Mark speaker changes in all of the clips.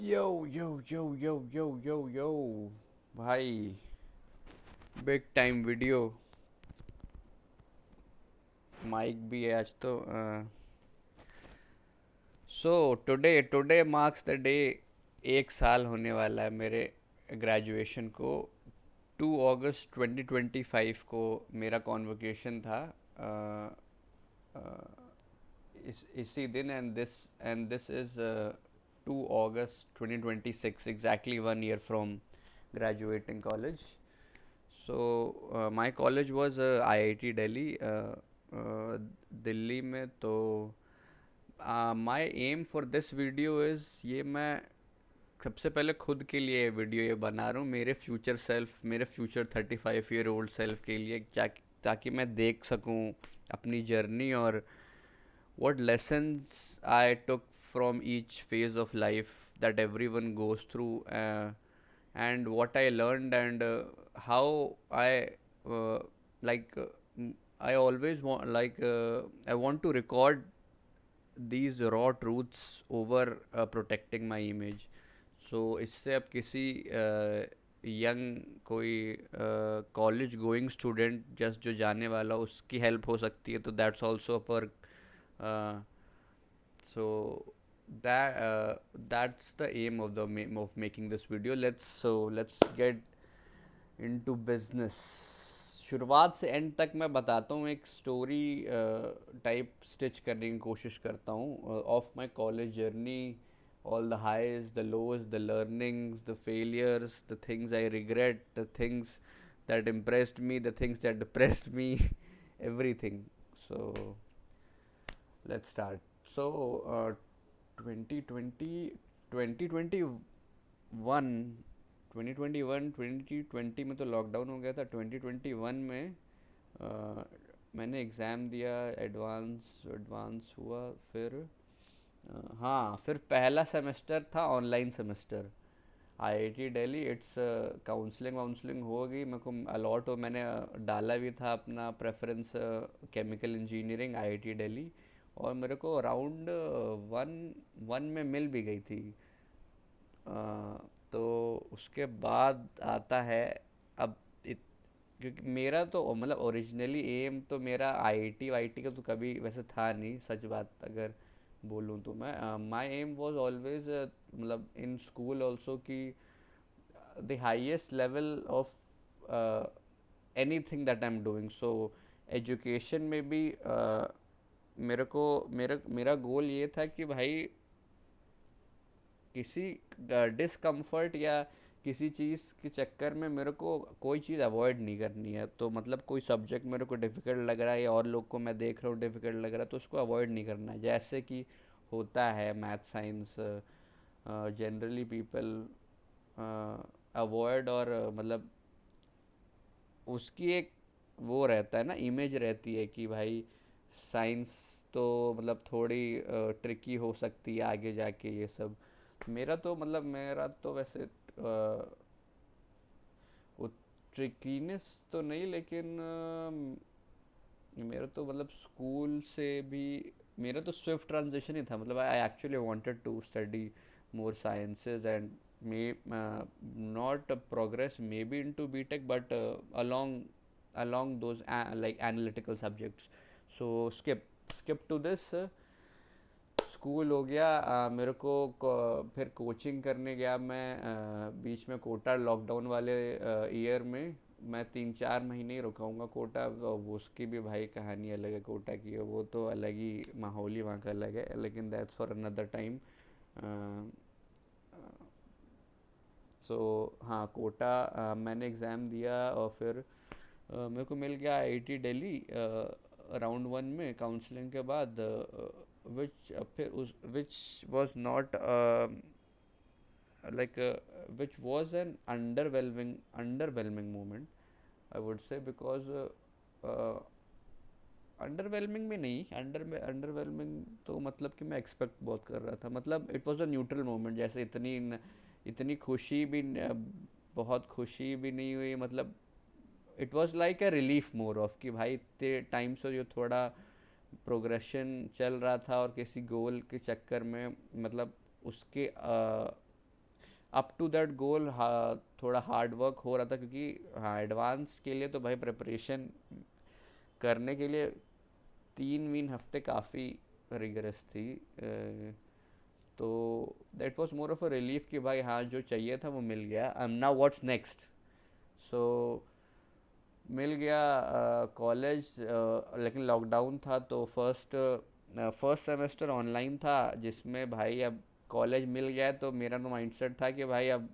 Speaker 1: यो यो यो यो यो यो यो भाई, big time video. Mic भी है आज तो। So today today marks the day. एक साल होने वाला है मेरे ग्रेजुएशन को। 2 अगस्त 2025 को मेरा कॉन्वोकेशन था। अ, इसी दिन। And this is 2 August 2026, exactly 1 year from graduating college. So my college was IIT Delhi, Delhi में। तो my aim for this video is, ये मैं सबसे पहले खुद के लिए वीडियो ये बना रहा हूँ, मेरे फ्यूचर सेल्फ, मेरे फ्यूचर 35 year old सेल्फ के लिए, ताकि मैं देख सकूँ अपनी जर्नी और what lessons I took from each phase of life that everyone goes through, and what I learned, and how I uh, like I always want, I want to record these raw truths over protecting my image. So इससे अब किसी young कोई college going student just जो जाने वाला, उसकी help हो सकती है, तो दैट्स ऑल्सो पर so that's the aim of of making this video. Let's get into business. शुरुआत से एंड तक मैं बताता हूँ, एक स्टोरी टाइप स्टिच करने की कोशिश करता हूँ of my college journey, all the highs, the lows, the learnings, the failures, the things I regret, the things that impressed me, the things that depressed me, everything. So let's start. So 2020 2021 2020 में तो lockdown हो गया था। 2021 में मैंने exam दिया, advance advance हुआ। फिर हाँ, फिर पहला सेमेस्टर था online semester, IIT Delhi. It's counselling वाउंसलिंग हो गई, मेरे को अलॉट हो, मैंने डाला भी था अपना preference chemical engineering IIT Delhi, और मेरे को अराउंड वन वन में मिल भी गई थी। अ, तो उसके बाद आता है अब क्योंकि मेरा तो मतलब ओरिजिनली एम तो मेरा आईआईटी वाईटी का तो कभी वैसे था नहीं, सच बात अगर बोलूँ तो। मैं माय एम वाज ऑलवेज, मतलब इन स्कूल ऑल्सो, कि the highest level of uh, anything that I'm doing. So education में भी मेरे को मेरा मेरा गोल ये था कि भाई किसी डिसकम्फर्ट या किसी चीज़ के चक्कर में मेरे को कोई चीज़ अवॉइड नहीं करनी है। तो मतलब कोई सब्जेक्ट मेरे को डिफ़िकल्ट लग रहा है या और लोग को मैं देख रहा हूँ डिफ़िकल्ट लग रहा है, तो उसको अवॉइड नहीं करना है, जैसे कि होता है math science. Generally people avoid, और मतलब उसकी एक वो रहता है ना, इमेज रहती है कि भाई साइंस तो मतलब थोड़ी ट्रिकी हो सकती है आगे जाके ये सब। मेरा तो मतलब मेरा तो वैसे वो ट्रिकीनेस तो नहीं, लेकिन मेरा तो मतलब स्कूल से भी मेरा तो स्विफ्ट ट्रांजिशन ही था। मतलब I actually wanted to study more sciences, and may not progress maybe into BTech, but along those like analytical subjects. So skip to this. School हो गया, मेरे को फिर कोचिंग करने गया मैं बीच में कोटा लॉकडाउन वाले ईयर में। मैं 3-4 महीने ही रुकाऊंगा कोटा। वो उसकी भी भाई कहानी अलग है कोटा की, वो तो अलग ही माहौल ही वहाँ का अलग है, लेकिन दैट्स फॉर अनदर टाइम। सो हाँ, कोटा मैंने एग्ज़ाम दिया, और फिर मेरे को मिल गया आईआईटी दिल्ली राउंड वन में काउंसलिंग के बाद, विच फिर उस which was not like which was an underwhelming moment, I would say, because underwhelming भी नहीं, अंडरवेलमिंग तो मतलब कि मैं एक्सपेक्ट बहुत कर रहा था। मतलब it was a neutral moment, जैसे इतनी खुशी भी बहुत खुशी भी नहीं हुई। मतलब it was like a relief more of कि भाई इतने टाइम से जो थोड़ा प्रोग्रेशन चल रहा था और किसी गोल के चक्कर में, मतलब उसके अप टू दैट गोल थोड़ा हार्ड वर्क हो रहा था, क्योंकि हाँ एडवांस के लिए तो भाई प्रिपरेशन करने के लिए 3 हफ्ते काफ़ी रिगरस थी। तो that was more of a relief कि भाई हाँ जो चाहिए था वो मिल गया। I am now what's next. So मिल गया कॉलेज, लेकिन लॉकडाउन था तो फर्स्ट सेमेस्टर ऑनलाइन था, जिसमें भाई अब कॉलेज मिल गया है तो मेरा तो माइंडसेट था कि भाई अब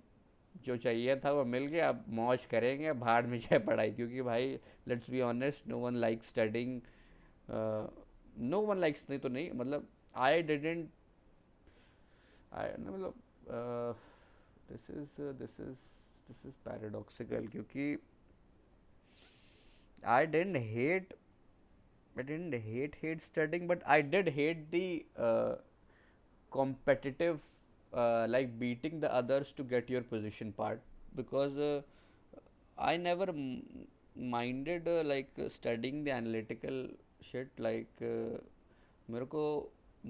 Speaker 1: जो चाहिए था वो मिल गया, अब मौज करेंगे, बाहर में जाए पढ़ाई, क्योंकि भाई let's be honest, no one like studying. No one likes नहीं तो नहीं, मतलब आई डिडेंट, आई मतलब this is this is this is paradoxical, क्योंकि I didn't hate I didn't hate studying, but I did hate the competitive, like beating the others to get your position part, because I never minded like studying the analytical shit, like मेरे को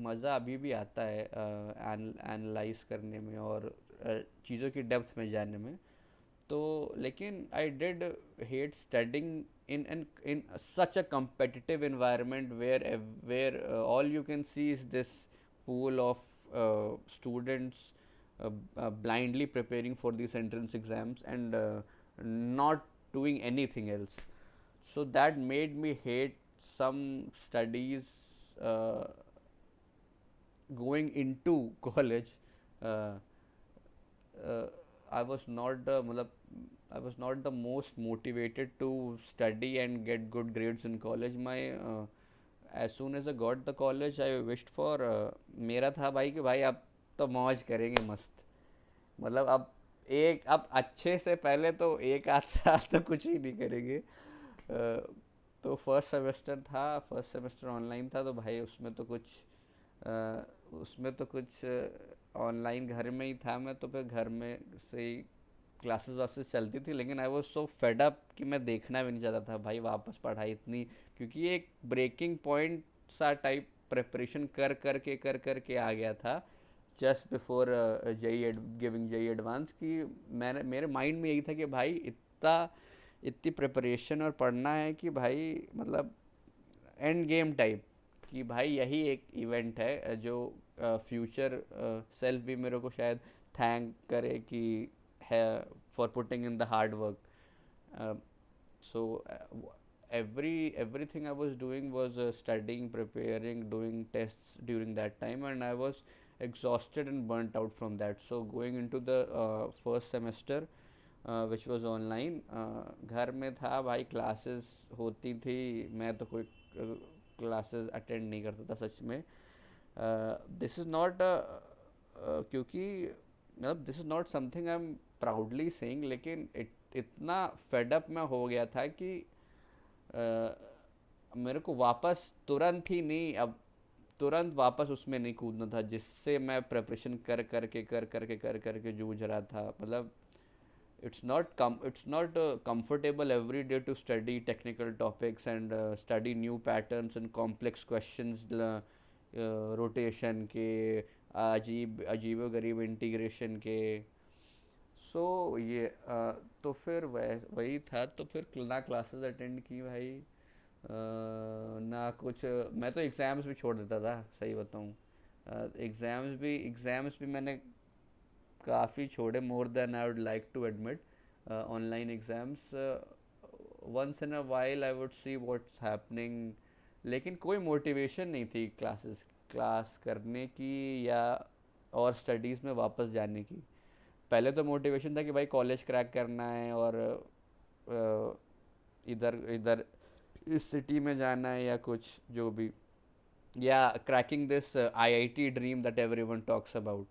Speaker 1: मज़ा अभी भी आता है analyse करने में और चीज़ों की डेप्थ में जानने में। तो लेकिन I did hate studying in such a competitive environment where all you can see is this pool of students blindly preparing for these entrance exams and not doing anything else. So that made me hate some studies uh, going into college. uh, uh, I was not the मतलब I was not the most motivated to study and get good grades in college. My as soon as I got the college, I wished for मेरा था भाई कि भाई अब तो मौज करेंगे मस्त, मतलब अब अच्छे से पहले तो एक आध साल तो कुछ ही नहीं करेंगे। तो फर्स्ट सेमेस्टर ऑनलाइन था, तो भाई उसमें तो कुछ ऑनलाइन घर में ही था मैं, तो फिर घर में से ही क्लासेस वासेस चलती थी, लेकिन I was so fed up कि मैं देखना भी नहीं चाहता था भाई वापस पढ़ाई इतनी, क्योंकि ये एक ब्रेकिंग पॉइंट सा टाइप प्रिपरेशन कर कर के आ गया था just before JEE giving JEE advance, कि मैंने मेरे माइंड में यही था कि भाई इतनी प्रिपरेशन और पढ़ना है कि भाई मतलब एंड गेम टाइप, कि भाई यही एक इवेंट है जो फ्यूचर सेल्फ भी मेरे को शायद थैंक करे कि है for putting in the hard work. So everything I was doing was studying, preparing, doing tests during that time, and I was exhausted and burnt out from that. So going into the first semester, which was online, घर में था भाई, classes होती थी, मैं तो कोई classes attend नहीं करता था सच में। दिस इज़ नॉट क्योंकि मतलब this is not something I am proudly saying, लेकिन इतना फेडअप में हो गया था कि मेरे को वापस तुरंत ही नहीं, अब तुरंत वापस उसमें नहीं कूदना था जिससे मैं प्रिपरेशन कर करके जूझ रहा था। मतलब it's not comfortable every day to study technical topics and study new patterns and complex questions, rotation के, अजीब अजीबो गरीब इंटीग्रेशन के। सो ये तो फिर वही था, तो फिर ना क्लासेस अटेंड की भाई, ना कुछ। मैं तो एग्ज़ाम्स भी छोड़ देता था सही बताऊँ। एग्ज़ाम्स भी मैंने काफ़ी छोड़े, more than I would like to admit. Online exams once in a while I would see what's happening, लेकिन कोई मोटिवेशन नहीं थी क्लास करने की या और स्टडीज़ में वापस जाने की। पहले तो मोटिवेशन था कि भाई कॉलेज क्रैक करना है और इधर इधर इस सिटी में जाना है या कुछ जो भी, या cracking this IIT dream that everyone talks about.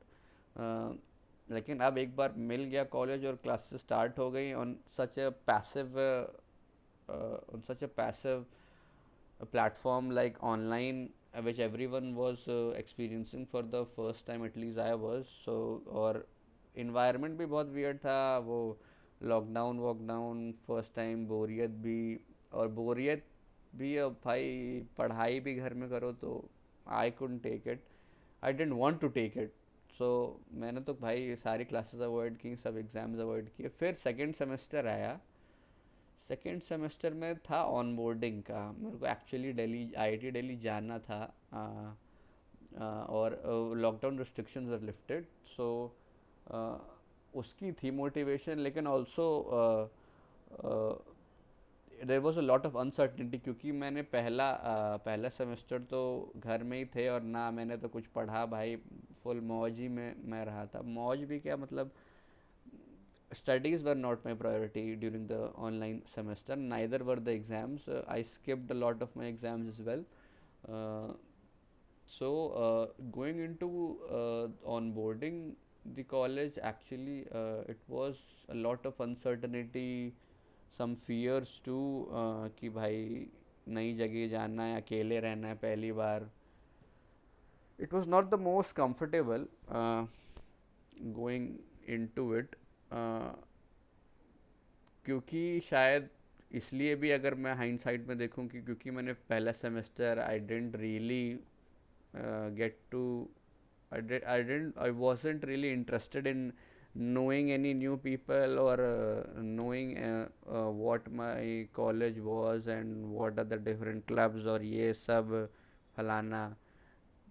Speaker 1: लेकिन अब एक बार मिल गया कॉलेज और क्लासेस स्टार्ट हो गई on such a passive platform like online, which everyone was experiencing for the first time, at least I was। so और environment भी बहुत weird था, वो लॉकडाउन वॉकडाउन फर्स्ट टाइम, बोरियत भी, और बोरियत भी अब भाई पढ़ाई भी घर में करो तो आई couldn't take it, I didn't want to take it। सो मैंने तो भाई सारी क्लासेस अवॉइड की, सब एग्ज़ाम्स अवॉइड किए। फिर सेकंड सेमेस्टर आया। सेकेंड सेमेस्टर में था ऑन बोर्डिंग का, मेरे को एक्चुअली दिल्ली, आईआईटी दिल्ली जाना था। और lockdown restrictions are lifted, so उसकी थी मोटिवेशन। लेकिन also there was a lot of uncertainty, क्योंकि मैंने पहला सेमेस्टर तो घर में ही थे और ना मैंने तो कुछ पढ़ा भाई। फुल मौज ही में मैं रहा था। मौज भी क्या मतलब, studies were not my priority during the online semester, neither were the exams. I skipped a lot of my exams as well. uh, Going into onboarding the college, actually it was a lot of uncertainty, some fears too, कि भाई नई जगह जाना है, अकेले रहना है पहली बार। It was not the most comfortable going into it, uh, क्योंकि शायद इसलिए भी, अगर मैं हाइंडसाइट में देखूं, कि क्योंकि मैंने पहला semester I didn't really get to I wasn't really interested in knowing any new people, or knowing what my college was and what are the different clubs, और ये सब फलाना,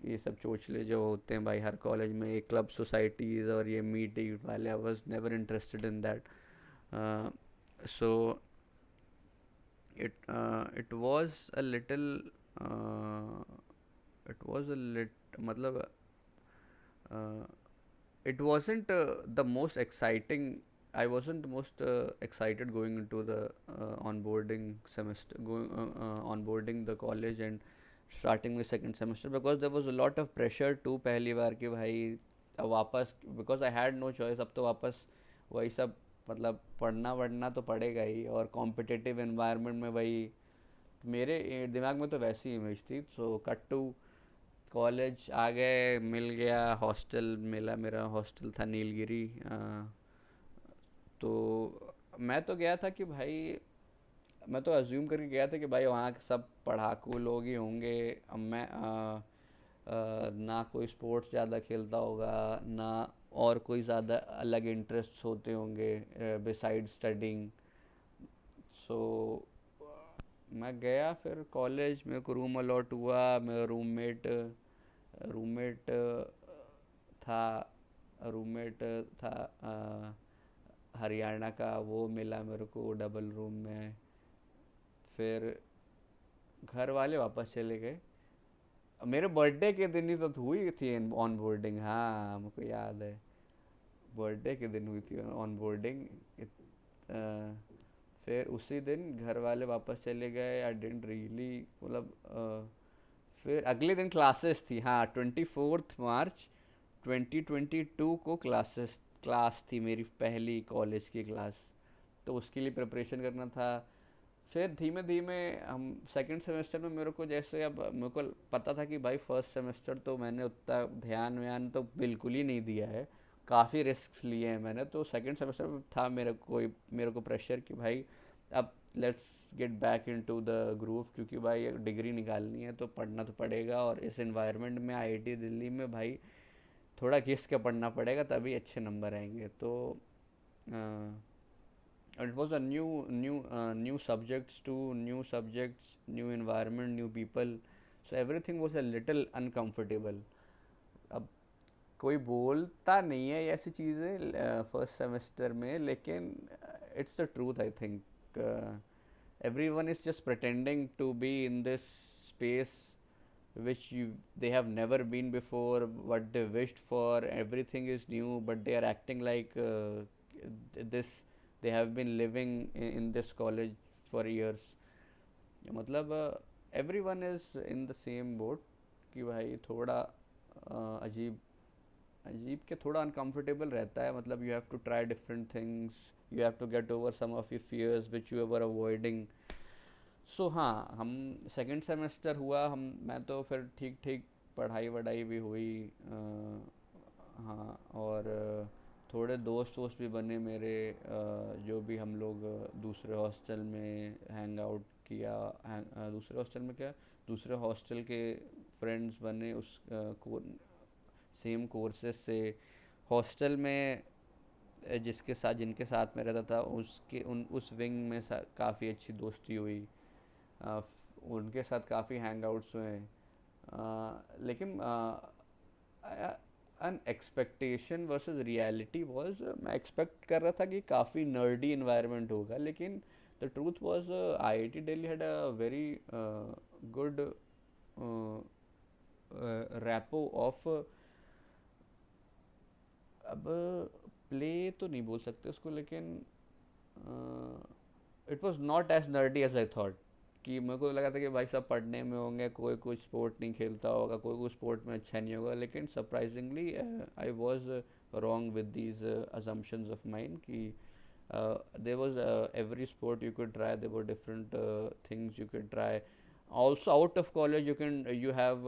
Speaker 1: ये सब चोचले जो होते हैं भाई हर कॉलेज में, ये क्लब सोसाइटीज़ और ये मीटिंग वाले, I was never interested in that. So it was a little, uh, it was a lit मतलब uh, it wasn't the most exciting. I wasn't the most excited going into the onboarding semester, going onboarding the college and starting the second semester, because there was a lot of pressure too पहली बार कि भाई अब वापस, because I had no choice, अब तो वापस वही सब, मतलब पढ़ना वढ़ना तो पड़ेगा ही, और कॉम्पिटिटिव एनवायरनमेंट में भाई मेरे दिमाग में तो वैसी इमेज थी। सो कट टू कॉलेज आ गए, मिल गया हॉस्टल, मिला, मेरा हॉस्टल था नीलगिरी। तो मैं तो गया था कि भाई, मैं तो अज्यूम करके गया था कि भाई वहाँ के सब पढ़ाकू लोग ही होंगे। अब मैं ना कोई स्पोर्ट्स ज़्यादा खेलता होगा, ना और कोई ज़्यादा अलग इंटरेस्ट होते होंगे बिसाइड स्टडिंग। सो मैं गया फिर कॉलेज, मेरे को रूम अलॉट हुआ। मेरा रूममेट रूममेट था रूममेट था हरियाणा का, वो मिला मेरे को डबल रूम में। फिर घर वाले वापस चले गए। मेरे बर्थडे के दिन ही तो हुई थी ऑन बोर्डिंग, हाँ मुझको याद है, बर्थडे के दिन हुई थी ऑन बोर्डिंग। फिर उसी दिन घर वाले वापस चले गए। आई डेंट रियली, मतलब फिर अगले दिन क्लासेस थी, हाँ 24 मार्च 2022 को क्लास थी मेरी पहली कॉलेज की क्लास। तो उसके लिए प्रिपरेशन करना था। फिर धीमे धीमे हम सेकंड सेमेस्टर में, मेरे को जैसे, अब मेरे को पता था कि भाई फर्स्ट सेमेस्टर तो मैंने उतना ध्यान व्यान तो बिल्कुल ही नहीं दिया है, काफ़ी रिस्क लिए हैं मैंने। तो सेकंड सेमेस्टर में था मेरे को प्रेशर कि भाई अब let's get back into the groove, क्योंकि भाई डिग्री निकालनी है तो पढ़ना तो पड़ेगा। और इस एनवायरनमेंट में आईआईटी दिल्ली में भाई थोड़ा घिस के पढ़ना पड़ेगा, तभी अच्छे नंबर आएंगे। तो it was a new subjects too, new subjects, new environment, new people, so everything was a little uncomfortable. अब कोई बोलता नहीं है ऐसी चीज़ें फर्स्ट सेमेस्टर में, लेकिन it's the truth I think. everyone is just pretending to be in this space which they have never been before, what they wished for, everything is new, but they are acting like this, they have been living in this college for years। मतलब everyone is in the same boat, कि भाई थोड़ा अजीब अजीब के थोड़ा uncomfortable रहता है। मतलब you have to try different things, you have to get over some of your fears which you were avoiding. So हाँ, हम सेकंड सेमेस्टर हुआ, हम मैं तो फिर ठीक ठीक पढ़ाई वढ़ाई भी हुई। हाँ, और थोड़े दोस्त वोस्त भी बने मेरे, जो भी हम लोग दूसरे हॉस्टल में हैंग आउट किया। दूसरे हॉस्टल में क्या, दूसरे हॉस्टल के फ्रेंड्स बने। उस को सेम कोर्सेज से। हॉस्टल में जिनके साथ में रहता था उसके उन उस विंग में काफ़ी अच्छी दोस्ती हुई। अ, उनके साथ काफ़ी हैंग आउट्स हुए। लेकिन an expectation versus reality was, मैं एक्सपेक्ट कर रहा था कि काफ़ी नर्डी इन्वायरमेंट होगा, लेकिन the truth was IIT Delhi had a very good rapport of, अब प्ले तो नहीं बोल सकते उसको, लेकिन it was not as nerdy as I thought. कि मेरे को लगा था कि भाई सब पढ़ने में होंगे, कोई कुछ स्पोर्ट नहीं खेलता होगा, कोई कुछ स्पोर्ट में अच्छा नहीं होगा, लेकिन surprisingly I was wrong with these assumptions of mine कि there was every sport you could try, there were different things you could try. Also out of college you have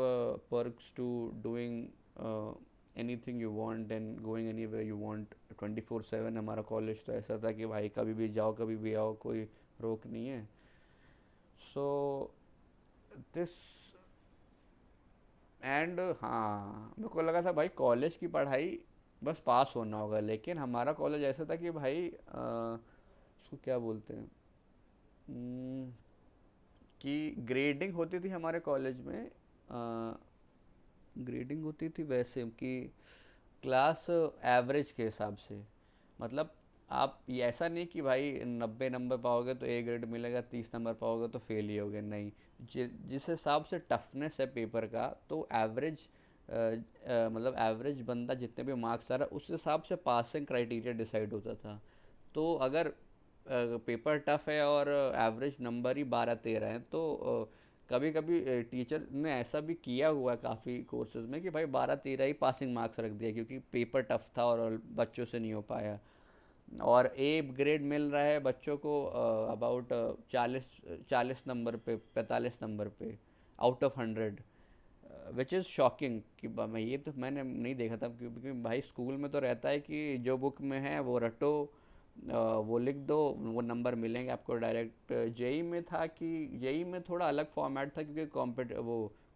Speaker 1: perks to doing uh, anything you want and going anywhere you want 24/7। हमारा college तो ऐसा था कि भाई कभी भी जाओ कभी भी आओ, कोई रोक नहीं है। सो दिस एंड हाँ, मेरे को लगा था भाई कॉलेज की पढ़ाई बस पास होना होगा, लेकिन हमारा कॉलेज ऐसा था कि भाई उसको क्या बोलते हैं, हम्म, कि ग्रेडिंग होती थी हमारे कॉलेज में। ग्रेडिंग होती थी वैसे कि क्लास एवरेज के हिसाब से। मतलब आप ये ऐसा नहीं कि भाई 90 नंबर पाओगे तो ए ग्रेड मिलेगा, 30 नंबर पाओगे तो फेल ही होगे, नहीं। जिस हिसाब से टफनेस है पेपर का, तो एवरेज मतलब एवरेज बंदा जितने भी मार्क्स ला रहा है उस हिसाब से पासिंग क्राइटेरिया डिसाइड होता था। तो अगर पेपर टफ है और एवरेज नंबर ही 12-13 हैं, तो कभी कभी टीचर ने ऐसा भी किया हुआ है काफ़ी कोर्सेज में कि भाई 12-13 ही पासिंग मार्क्स रख दिया, क्योंकि पेपर टफ था और बच्चों से नहीं हो पाया। और ए ग्रेड मिल रहा है बच्चों को अबाउट 40 नंबर पे, 45 नंबर पे, out of 100, which is shocking. कि मैं ये तो मैंने नहीं देखा था, क्योंकि भाई स्कूल में तो रहता है कि जो बुक में है वो रटो, वो लिख दो, वो नंबर मिलेंगे आपको डायरेक्ट। जेई में था कि जेई में थोड़ा अलग फॉर्मेट था, क्योंकि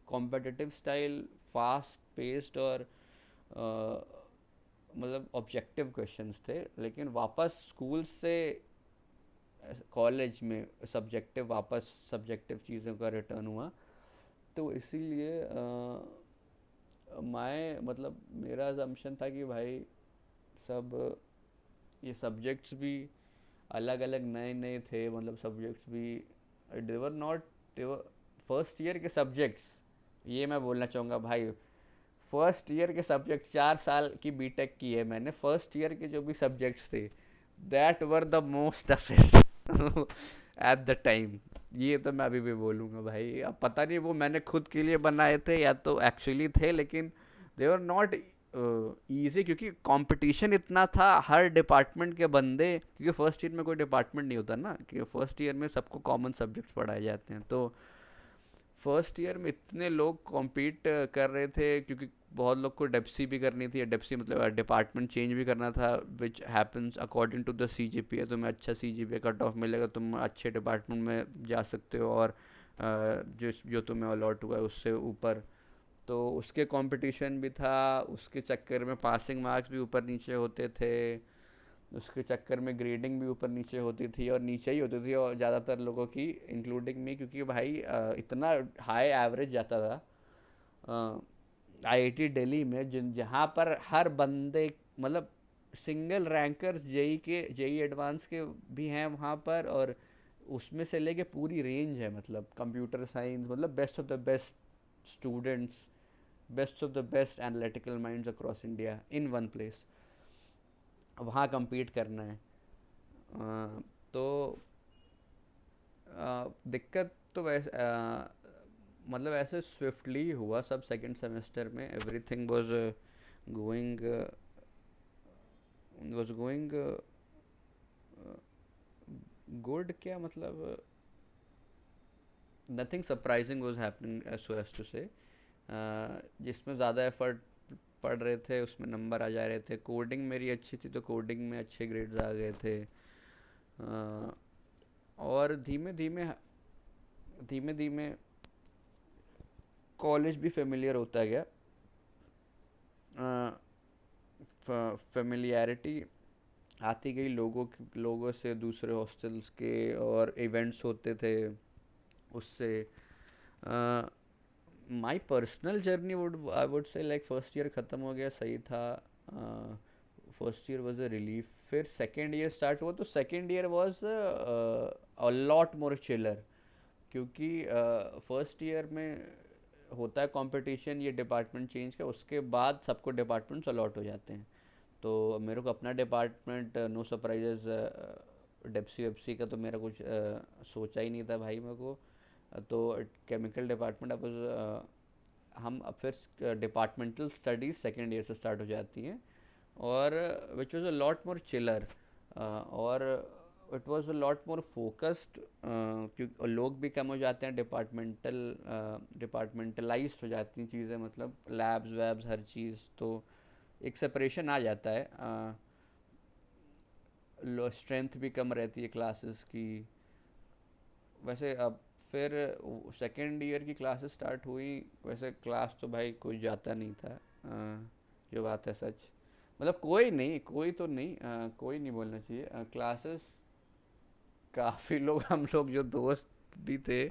Speaker 1: कॉम्पिटिटिव स्टाइल, फास्ट पेस्ड और मतलब ऑब्जेक्टिव क्वेश्चंस थे। लेकिन वापस स्कूल से कॉलेज में सब्जेक्टिव, वापस सब्जेक्टिव चीज़ों का रिटर्न हुआ। तो इसीलिए मैं मतलब मेरा अजम्पशन था कि भाई सब ये सब्जेक्ट्स भी अलग अलग नए नए थे, मतलब सब्जेक्ट्स भी देवर नॉट फर्स्ट ईयर के सब्जेक्ट्स। ये मैं बोलना चाहूँगा भाई, फर्स्ट ईयर के सब्जेक्ट, 4 साल की बीटेक की है मैंने, फर्स्ट ईयर के जो भी सब्जेक्ट्स थे that were the most toughest at the time. ये तो मैं अभी भी बोलूँगा भाई, अब पता नहीं वो मैंने खुद के लिए बनाए थे या तो एक्चुअली थे, लेकिन दे वर नॉट ईजी, क्योंकि कंपटीशन इतना था, हर डिपार्टमेंट के बंदे, क्योंकि फर्स्ट ईयर में कोई डिपार्टमेंट नहीं होता ना, कि फर्स्ट ईयर में सबको कॉमन सब्जेक्ट्स पढ़ाए जाते हैं। तो फर्स्ट ईयर में इतने लोग कॉम्पीट कर रहे थे, क्योंकि बहुत लोग को डेप्सी भी करनी थी, डेप्सी मतलब डिपार्टमेंट चेंज भी करना था, which happens according to the CGPA। तुम्हें अच्छा CGPA कट ऑफ मिलेगा, तुम अच्छे डिपार्टमेंट में जा सकते हो, और जो तुम्हें अलॉट हुआ है उससे ऊपर। तो उसके कंपटीशन भी था, उसके चक्कर में पासिंग मार्क्स भी ऊपर नीचे होते थे, उसके चक्कर में ग्रेडिंग भी ऊपर नीचे होती थी, और नीचे ही होती थी, और ज़्यादातर लोगों की इंक्लूडिंग मी, क्योंकि भाई इतना हाई एवरेज जाता था आईआईटी दिल्ली में, जिन जहाँ पर हर बंदे मतलब सिंगल रैंकर्स जेई एडवांस के भी हैं वहाँ पर, और उसमें से लेके पूरी रेंज है, मतलब कंप्यूटर साइंस, मतलब best of the best students, best of the best analytical minds across India in one place, वहाँ compete करना है। तो दिक्कत तो वैसे मतलब ऐसे स्विफ्टली हुआ सब सेकंड सेमेस्टर में, एवरीथिंग गोइंग गोइंग गुड, क्या मतलब nothing surprising was happening so as to say. जिसमें ज़्यादा एफर्ट पढ़ रहे थे उसमें नंबर आ जा रहे थे, कोडिंग मेरी अच्छी थी तो कोडिंग में अच्छे ग्रेड्स आ गए थे। और धीमे धीमे धीमे धीमे कॉलेज भी फेमिलियर होता गया। फेमिलियरिटी आती गई लोगों से, दूसरे हॉस्टल्स के, और इवेंट्स होते थे उससे। My personal journey would I would से लाइक फर्स्ट ईयर ख़त्म हो गया, सही था। First year was a relief. फिर सेकेंड ईयर स्टार्ट हुआ तो second year was a lot more chiller, क्योंकि फर्स्ट ईयर में होता है कंपटीशन, ये डिपार्टमेंट चेंज का, उसके बाद सबको डिपार्टमेंट्स अलॉट हो जाते हैं। तो मेरे को अपना डिपार्टमेंट, नो सरप्राइजेस, डेप्सी वेप्सी का तो मेरा कुछ सोचा ही नहीं था भाई मेरे को। तो केमिकल डिपार्टमेंट अब हम अब फिर डिपार्टमेंटल स्टडीज़ सेकेंड ईयर से स्टार्ट हो जाती हैं, और which was a lot more chiller, और it was a lot more focused, क्योंकि लोग भी कम हो जाते हैं, डिपार्टमेंटलाइज्ड हो जाती हैं चीज़ें, मतलब लैब्स वैब्स हर चीज़, तो एक सेपरेशन आ जाता है। स्ट्रेंथ भी कम रहती है क्लासेस की। वैसे अब फिर सेकेंड ईयर की क्लासेस स्टार्ट हुई, वैसे क्लास तो भाई कोई जाता नहीं था, जो बात है सच। मतलब कोई नहीं, कोई तो नहीं, कोई नहीं बोलना चाहिए, क्लासेस काफ़ी लोग, हम लोग जो दोस्त भी थे,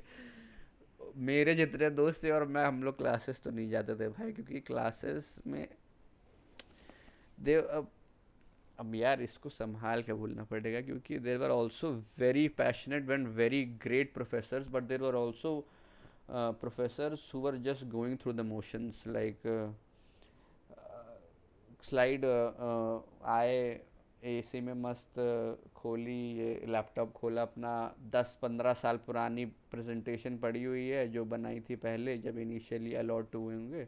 Speaker 1: मेरे जितने दोस्त थे और मैं, हम लोग क्लासेस तो नहीं जाते थे भाई, क्योंकि क्लासेस में दे अब यार इसको संभाल के बोलना पड़ेगा, क्योंकि there were also very passionate and very great professors, but there were also professors who were just going through the motions, like slide आए, एसी में मस्त खोली, ये लैपटॉप खोला अपना, 10-15 साल पुरानी प्रेजेंटेशन पड़ी हुई है जो बनाई थी पहले जब इनिशियली अलॉट हुए होंगे,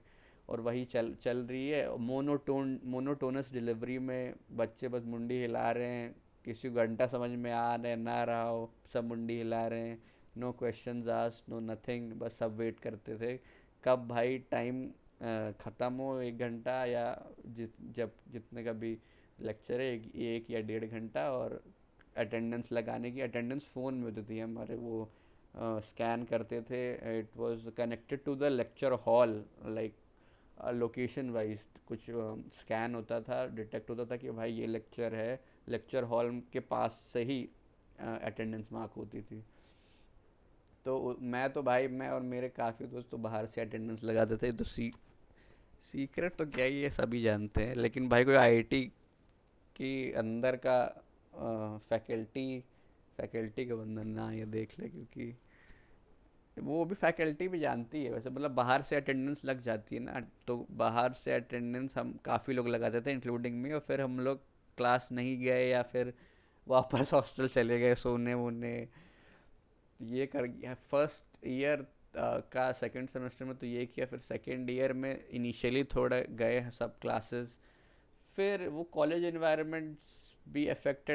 Speaker 1: और वही चल चल रही है। मोनोटोनस डिलीवरी में बच्चे बस मुंडी हिला रहे हैं, किसी को घंटा समझ में आ रहे ना रहा हो, सब मुंडी हिला रहे हैं, no questions asked, no nothing, बस सब वेट करते थे कब भाई टाइम ख़त्म हो, 1 घंटा या जब जितने का भी लेक्चर है, एक या 1.5 घंटा, और अटेंडेंस लगाने की। अटेंडेंस फ़ोन में होती थी हमारे, वो स्कैन करते थे, it was connected to the lecture hall, like location wise कुछ स्कैन होता था, डिटेक्ट होता था कि भाई ये लेक्चर है, लेक्चर हॉल के पास से ही अटेंडेंस मार्क होती थी। तो मैं तो भाई, मैं और मेरे काफ़ी दोस्त तो बाहर से अटेंडेंस लगाते थे, तो सीक्रेट तो क्या ही है, सभी जानते हैं, लेकिन भाई कोई आईआईटी की अंदर का फैकल्टी फैकल्टी का बंदा ना ये देख ले, क्योंकि वो भी फैकल्टी भी जानती है वैसे, मतलब बाहर से अटेंडेंस लग जाती है ना, तो बाहर से अटेंडेंस हम काफ़ी लोग लगाते थे इंक्लूडिंग मी, और फिर हम लोग क्लास नहीं गए या फिर वापस हॉस्टल चले गए सोने वोने, ये कर गया फर्स्ट ईयर का। सेकंड सेमेस्टर में तो ये किया, फिर सेकंड ईयर में इनिशियली थोड़ा गए सब क्लासेस। फिर वो कॉलेज एनवायरनमेंट भी अफेक्ट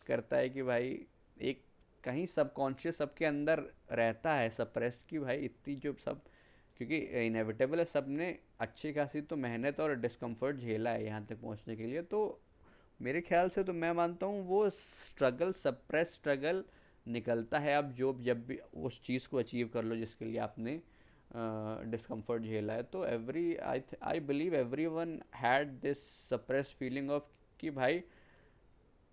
Speaker 1: करता है कि भाई एक कहीं सबकॉन्शियस सबके अंदर रहता है सप्रेस्ड, कि भाई इतनी जो सब, क्योंकि इनएविटेबल है, सब ने अच्छी खासी तो मेहनत और डिस्कम्फर्ट झेला है यहाँ तक पहुँचने के लिए, तो मेरे ख्याल से तो मैं मानता हूँ वो स्ट्रगल, सप्रेस स्ट्रगल निकलता है। आप जो जब भी उस चीज़ को अचीव कर लो जिसके लिए आपने डिस्कम्फर्ट झेला है, तो I believe every one had this suppress feeling of कि भाई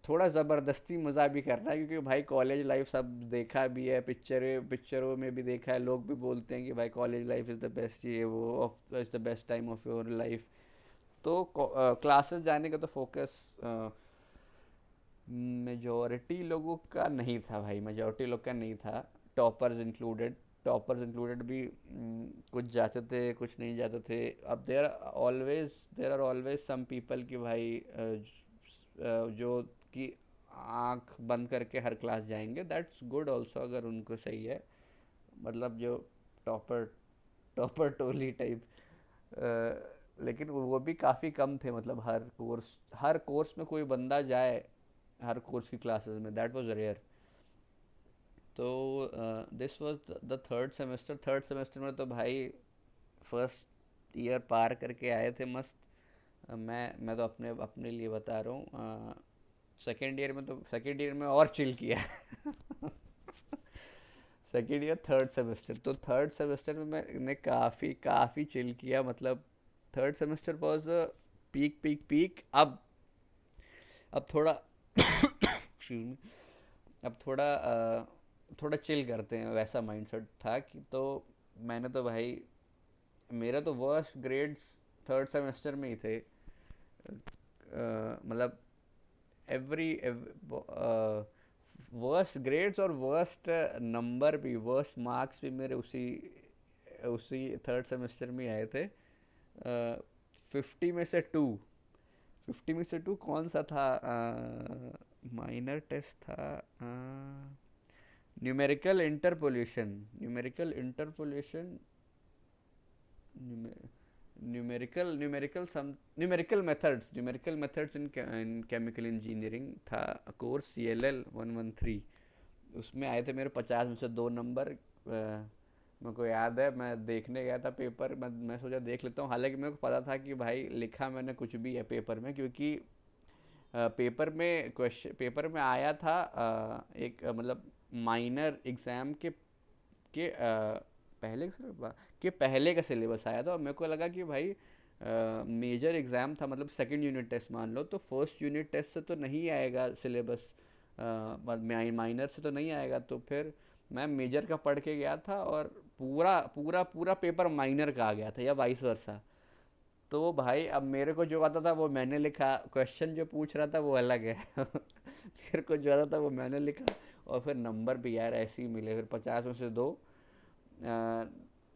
Speaker 1: थोड़ा ज़बरदस्ती मज़ा भी करना है, क्योंकि भाई कॉलेज लाइफ सब देखा भी है, पिक्चरों में भी देखा है, लोग भी बोलते हैं कि भाई college life is the best, ये वो of is the best time of your life. तो क्लासेस जाने का तो फोकस मेजॉरिटी लोगों का नहीं था भाई, मेजॉरिटी लोग का नहीं था, टॉपर्स इंक्लूडेड। टॉपर्स इंक्लूडेड भी कुछ जाते थे कुछ नहीं जाते थे। अब there are always some people कि भाई जो कि आंख बंद करके हर क्लास जाएंगे, दैट्स गुड ऑल्सो अगर उनको सही है, मतलब जो टॉपर टॉपर टोली टाइप, लेकिन वो भी काफ़ी कम थे, मतलब हर कोर्स में कोई बंदा जाए, हर कोर्स की क्लासेस में, दैट वाज रेयर। तो this was the third semester में तो भाई फर्स्ट ईयर पार करके आए थे मस्त। मैं तो अपने अपने लिए बता रहा हूँ, सेकेंड ईयर में और चिल किया। सेकेंड ईयर थर्ड सेमेस्टर में मैंने काफ़ी काफ़ी चिल किया, मतलब third semester was peak peak peak. अब थोड़ा excuse me, अब थोड़ा चिल करते हैं वैसा माइंडसेट था कि। तो मैंने तो भाई, मेरा तो वर्स्ट ग्रेड्स थर्ड सेमेस्टर में ही थे। मतलब एवरी वर्स्ट ग्रेड्स और वर्स्ट नंबर भी, वर्स्ट मार्क्स भी मेरे उसी उसी थर्ड सेमेस्टर में आए थे। 50 में से 2। कौन सा था? माइनर टेस्ट था, numerical interpolation, numerical methods in chemical engineering था। Course CLL 113। उसमें आए थे मेरे 50 में से 2 नंबर। मेरे को याद है, मैं देखने गया था पेपर। मैं सोचा देख लेता हूँ, हालांकि मेरे को पता था कि भाई लिखा मैंने कुछ भी है पेपर में, क्योंकि पेपर में आया था मतलब माइनर एग्ज़ाम के पहले का सिलेबस आया था। और मेरे को लगा कि भाई मेजर एग्ज़ाम था, मतलब सेकंड यूनिट टेस्ट मान लो, तो फर्स्ट यूनिट टेस्ट से तो नहीं आएगा सिलेबस, माइनर से तो नहीं आएगा। तो फिर मैं मेजर का पढ़ के गया था, और पूरा पूरा पूरा पेपर माइनर का आ गया था, या वाइस वर्सा। तो भाई अब मेरे को जो आता था वो मैंने लिखा, क्वेश्चन जो पूछ रहा था वो अलग है। मेरे को जो आता था वो मैंने लिखा, और फिर नंबर भी यार ऐसे ही मिले, फिर 50 में से 2।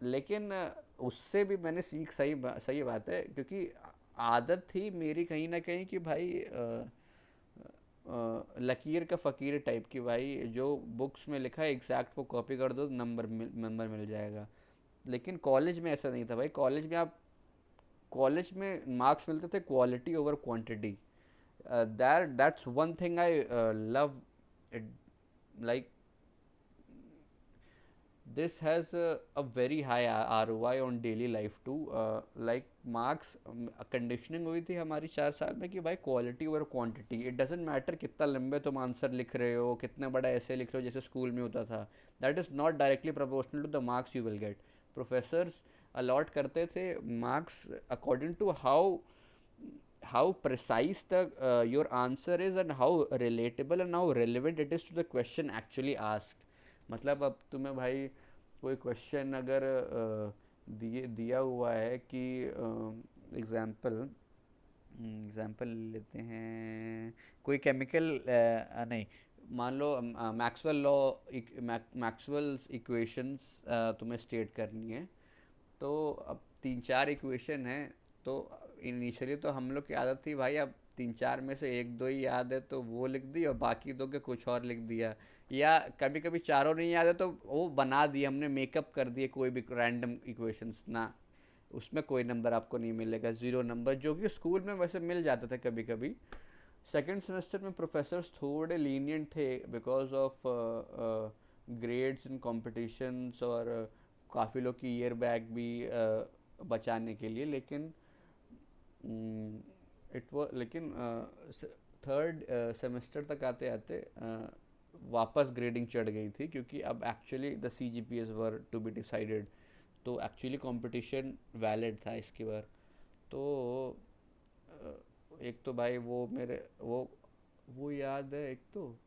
Speaker 1: लेकिन उससे भी मैंने सीख, सही बात है, क्योंकि आदत थी मेरी कहीं ना कहीं कि भाई लकीर का फ़कीर टाइप की, भाई जो बुक्स में लिखा है एग्जैक्ट वो कॉपी कर दो, नंबर मिल जाएगा। लेकिन कॉलेज में ऐसा नहीं था भाई। कॉलेज में मार्क्स मिलते थे quality over quantity. That's one thing I love it, like this has a very high ROI on daily life too. Like marks, conditioning हुई थी हमारी 4 साल में कि भाई quality over quantity. It doesn't matter कितना लंबे तुम आंसर लिख रहे हो, कितना बड़ा ऐसे लिख रहे हो जैसे स्कूल में होता था। That is not directly proportional to the marks you will get. Professors allot करते थे marks according to how precise the your answer is, and how relatable and how relevant it is to the question actually asked. मतलब अब तुम्हें भाई कोई question अगर दिया हुआ है कि एग्जाम्पल एग्जाम्पल लेते हैं, कोई केमिकल, नहीं, मान लो मैक्सवेल्स इक्वेशंस तुम्हें स्टेट करनी है। तो अब 3-4 इक्वेशन है। तो इनिशियली तो हम लोग की आदत थी भाई, अब 3-4 में से 1-2 ही याद है तो वो लिख दी, और बाकी 2 के कुछ और लिख दिया। या कभी कभी चारों नहीं याद है तो वो बना दिए हमने, मेकअप कर दिए कोई भी रैंडम इक्वेशंस ना। उसमें कोई नंबर आपको नहीं मिलेगा, 0 नंबर, जो कि स्कूल में वैसे मिल जाता था कभी कभी। सेकेंड सेमेस्टर में प्रोफेसर्स थोड़े लीनियंट थे because of grades in competitions, और काफ़ी लोग की ईयर बैग भी बचाने के लिए। लेकिन थर्ड सेमेस्टर तक आते आते वापस ग्रेडिंग चढ़ गई थी, क्योंकि अब actually the CGPAs were to be decided. तो एक्चुअली कंपटीशन वैलिड था इसकी बार। तो एक तो भाई वो याद है एक तो।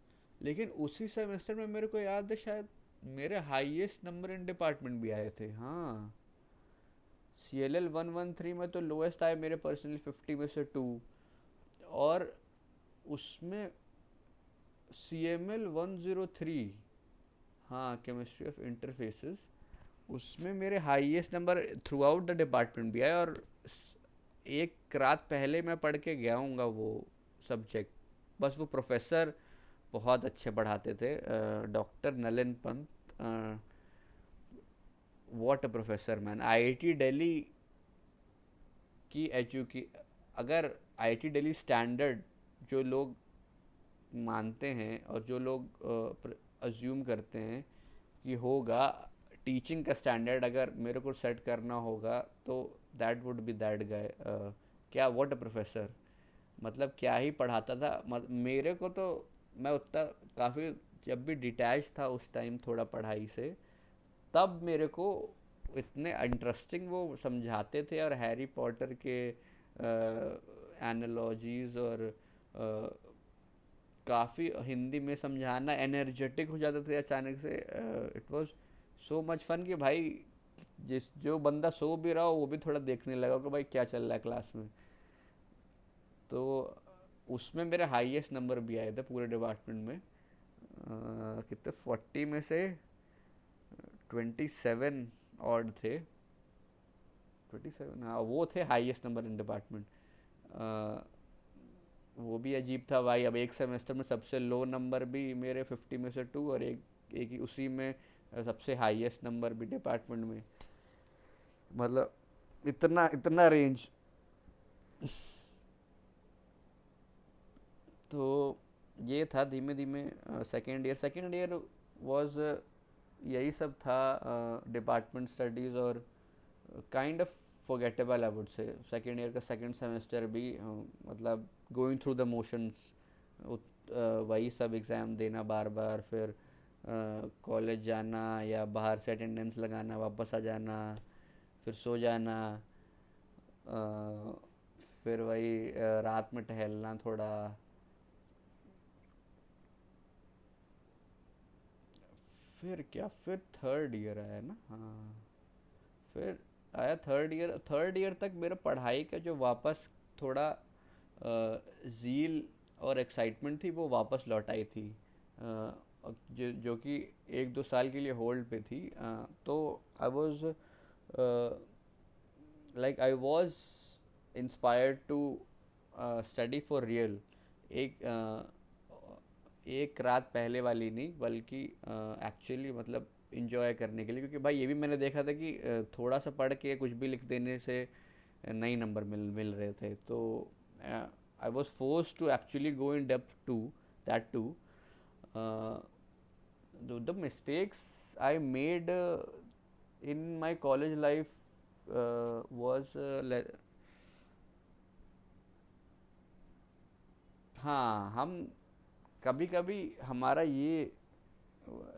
Speaker 1: लेकिन उसी सेमेस्टर में मेरे को याद है शायद मेरे हाईएस्ट नंबर इन डिपार्टमेंट भी आए थे। हाँ, CLL 113 में तो लोएस्ट आए मेरे पर्सनली 50 में से 2। और उसमें CML 103, हाँ, केमिस्ट्री ऑफ इंटरफेसेस, उसमें मेरे highest number through out the department भी आए। और एक रात पहले मैं पढ़ के गया हूँगा वो सब्जेक्ट। बस वो प्रोफेसर बहुत अच्छे पढ़ाते थे, doctor Nalin Pant. What a professor man. IIT Delhi की की अगर IIT दिल्ली स्टैंडर्ड जो लोग मानते हैं और जो लोग अज्यूम करते हैं कि होगा, टीचिंग का स्टैंडर्ड अगर मेरे को सेट करना होगा तो that would be that guy. क्या व्हाट अ प्रोफेसर, मतलब क्या ही पढ़ाता था। मेरे को तो, मैं उतना काफ़ी जब भी डिटैच था उस टाइम थोड़ा पढ़ाई से, तब मेरे को इतने इंटरेस्टिंग वो समझाते थे, और हैरी पॉटर के एनालॉजीज, और काफ़ी हिंदी में समझाना, एनर्जेटिक हो जाते थे अचानक से। It was so much fun कि भाई जिस जो बंदा सो भी रहा हो वो भी थोड़ा देखने लगा कि भाई क्या चल रहा है क्लास में। तो उसमें मेरे हाईएस्ट नंबर भी आए थे पूरे डिपार्टमेंट में। कितने, 40 में से 27 ऑड थे। 27, हाँ वो थे हाईएस्ट नंबर इन डिपार्टमेंट। वो भी अजीब था भाई। अब एक सेमेस्टर में सबसे लो नंबर भी मेरे 50 में से 2, और एक ही उसी में सबसे हाईएस्ट नंबर भी डिपार्टमेंट में। मतलब इतना इतना रेंज। तो ये था धीमे धीमे। सेकेंड ईयर वाज यही सब था, डिपार्टमेंट स्टडीज़, और kind of forgettable I would से। सेकेंड ईयर का सेकेंड सेमेस्टर भी मतलब गोइंग थ्रू द मोशंस, वही सब एग्ज़ाम देना बार बार, फिर कॉलेज जाना या बाहर से अटेंडेंस लगाना, वापस आ जाना, फिर सो जाना, फिर वही रात में टहलना थोड़ा। फिर क्या, फिर थर्ड ईयर आया ना, हाँ। फिर आया थर्ड ईयर तक मेरा पढ़ाई का जो वापस थोड़ा ज़ील और एक्साइटमेंट थी वो वापस लौट आई थी। जो कि 1-2 साल के लिए होल्ड पे थी। तो I was like I was inspired to study for real. एक एक रात पहले वाली नहीं, बल्कि एक्चुअली मतलब इंजॉय करने के लिए, क्योंकि भाई ये भी मैंने देखा था कि थोड़ा सा पढ़ के कुछ भी लिख देने से नई नंबर मिल रहे थे। तो I was force to actually go in depth to that too. The mistakes I made in my college life was, हाँ हम कभी कभी हमारा ये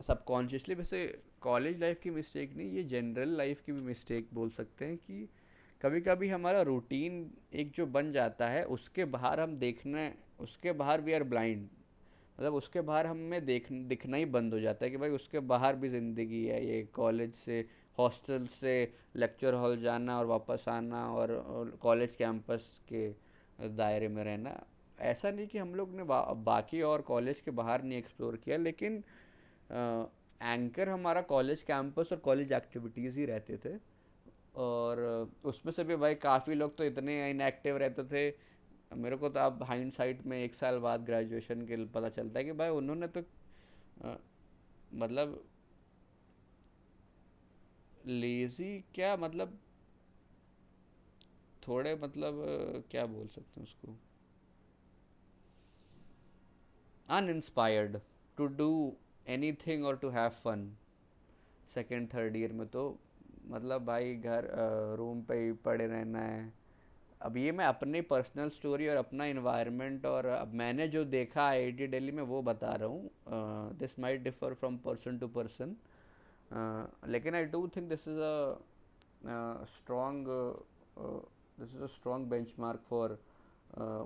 Speaker 1: सबकॉन्शियसली, वैसे कॉलेज लाइफ की मिस्टेक नहीं, ये जनरल लाइफ की भी मिस्टेक बोल सकते हैं, कि कभी कभी हमारा रूटीन एक जो बन जाता है उसके बाहर हम देखना, उसके बाहर वी आर ब्लाइंड। मतलब उसके बाहर हमें दिखना ही बंद हो जाता है कि भाई उसके बाहर भी ज़िंदगी है। ये कॉलेज से, हॉस्टल से लेक्चर हॉल जाना और वापस आना, और कॉलेज कैंपस के दायरे में रहना। ऐसा नहीं कि हम लोग ने बाकी और कॉलेज के बाहर नहीं एक्सप्लोर किया, लेकिन एंकर हमारा कॉलेज कैंपस और कॉलेज एक्टिविटीज़ ही रहते थे। और उसमें से भी भाई काफ़ी लोग तो इतने इनएक्टिव रहते थे। मेरे को तो अब हाइंड साइड में 1 साल बाद ग्रेजुएशन के पता चलता है कि भाई उन्होंने तो अ, मतलब लेज़ी क्या, मतलब थोड़े, मतलब क्या बोल सकते हैं उसको, अनइंस्पायर्ड टू डू एनीथिंग और to have fun. Second third year में तो मतलब भाई घर रूम पे ही पड़े रहना है। अब ये मैं अपनी पर्सनल स्टोरी और अपना इन्वायरमेंट, और अब मैंने जो देखा आईआईटी दिल्ली में वो बता रहा हूँ। This might differ from person to person, लेकिन I do think strong this is a strong benchmark for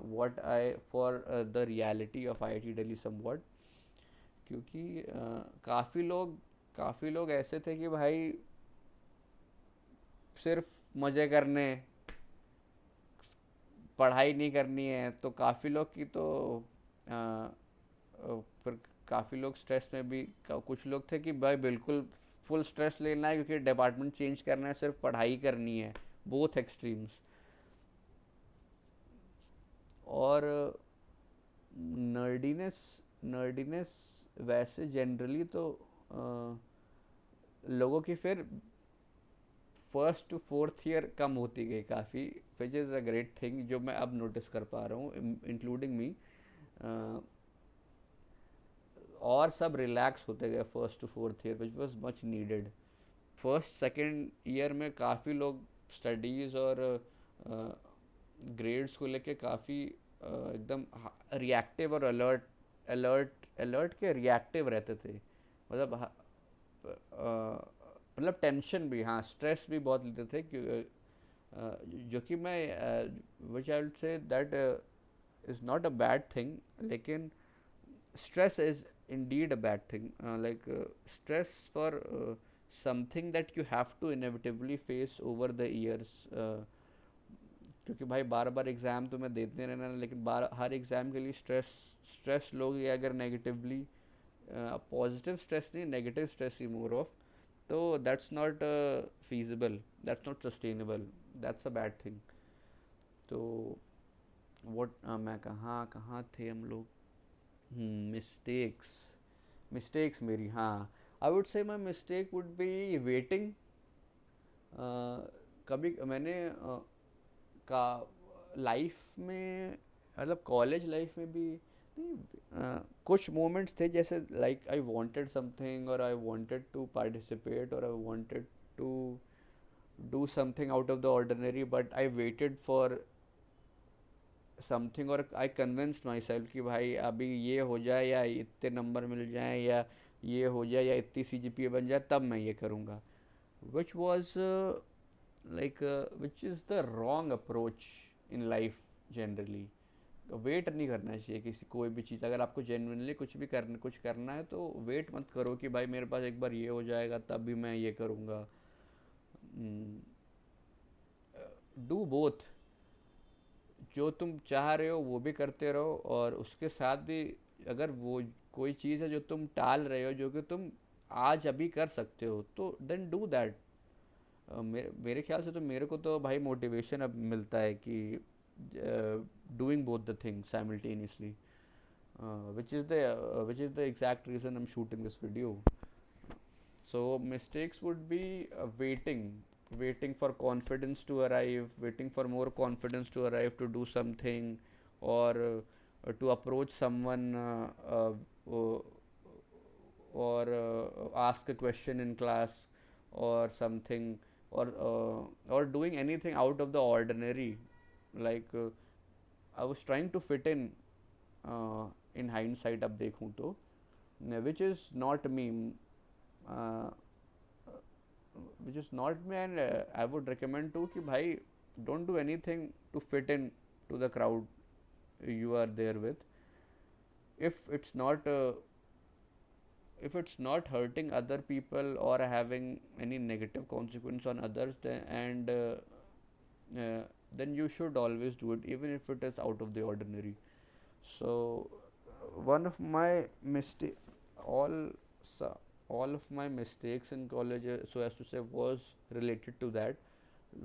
Speaker 1: what I for the reality of IIT Delhi somewhat। क्योंकि काफ़ी लोग ऐसे थे कि भाई सिर्फ मज़े करने, पढ़ाई नहीं करनी है। तो काफ़ी लोग की तो फिर काफ़ी लोग स्ट्रेस में भी, कुछ लोग थे कि भाई बिल्कुल फुल स्ट्रेस लेना है क्योंकि डिपार्टमेंट चेंज करना है, सिर्फ पढ़ाई करनी है। Both extremes. और नर्डीनेस नर्डीनेस वैसे जनरली तो लोगों की फिर फर्स्ट टू फोर्थ ईयर कम होती गई काफ़ी, which is a great thing जो मैं अब नोटिस कर पा रहा हूँ, इंक्लूडिंग मी। और सब रिलैक्स होते गए first to fourth year, which was much needed. First second year में काफ़ी लोग स्टडीज़ और ग्रेड्स को लेके काफ़ी एकदम रिएक्टिव और अलर्ट, अलर्ट के रिएक्टिव रहते थे। मतलब मतलब टेंशन भी, हाँ स्ट्रेस भी बहुत लेते थे जो कि मैं which I would say that is not a bad thing, लेकिन stress is indeed a bad thing. Stress for something that you have to inevitably face over the years. क्योंकि भाई बार बार एग्ज़ाम तो मैं देते रहना, लेकिन बार हर एग्ज़ाम के लिए स्ट्रेस लोगे अगर नेगेटिवली, पॉजिटिव स्ट्रेस नहीं, नेगेटिव स्ट्रेस ही मोर ऑफ, तो that's not feasible, that's not sustainable, that's a bad thing. तो मैं कहाँ कहाँ थे हम लोग. मिस्टेक्स, मिस्टेक्स मेरी, हाँ. आई वुड से my mistake would be waiting. कभी मैंने का लाइफ में, मतलब कॉलेज लाइफ में भी नहीं, कुछ मोमेंट्स थे जैसे लाइक आई वांटेड समथिंग और आई वांटेड टू पार्टिसिपेट और I wanted to do something out of the ordinary, but I waited for something और आई कन्विंस्ड माई सेल्फ कि भाई अभी ये हो जाए या इतने नंबर मिल जाए या ये हो जाए या इतनी CGPA बन जाए तब मैं ये करूँगा, which was like which is the wrong approach in life generally. Wait नहीं करना चाहिए किसी कोई भी चीज़. अगर आपको जेन्युइनली कुछ करना है तो वेट मत करो कि भाई मेरे पास एक बार ये हो जाएगा तब भी मैं ये करूँगा. Do both. जो तुम चाह रहे हो वो भी करते रहो, और उसके साथ भी अगर वो कोई चीज़ है जो तुम टाल रहे हो, जो कि तुम आज अभी कर सकते हो, तो देन डू दैट. मेरे ख्याल से तो मेरे को तो भाई मोटिवेशन अब मिलता है कि doing both the things simultaneously, which is the exact reason I'm shooting this video. So mistakes would be waiting for confidence to arrive, waiting for more confidence to arrive to do something, or to approach someone, or ask a question in class or something, or doing anything out of the ordinary. Like I was trying to fit uh, in hindsight अब देखूँ तो, which is not me. uh, which is not me, and I would recommend to कि भाई don't do anything to fit in to the crowd you are there with, if it's not uh, if it's not hurting other people or having any negative consequence on others, uh, then you should always do it even if it is out of the ordinary. So one of my mistake all so, all of my mistakes in college, so as to say, was related to that,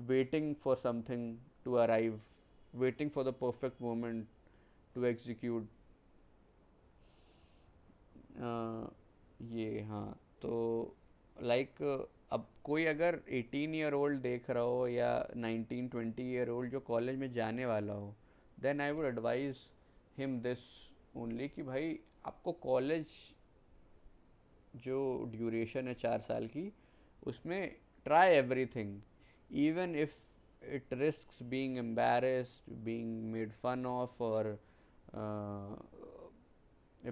Speaker 1: waiting for something to arrive, waiting for the perfect moment to execute. uh, ये हाँ. तो like अब कोई अगर 18 year old देख रहा हो या 19-20 year old जो कॉलेज में जाने वाला हो, then I would advise him this only कि भाई आपको कॉलेज जो ड्यूरेशन है 4 साल की, उसमें try everything, even if it risks being embarrassed, being made fun of, और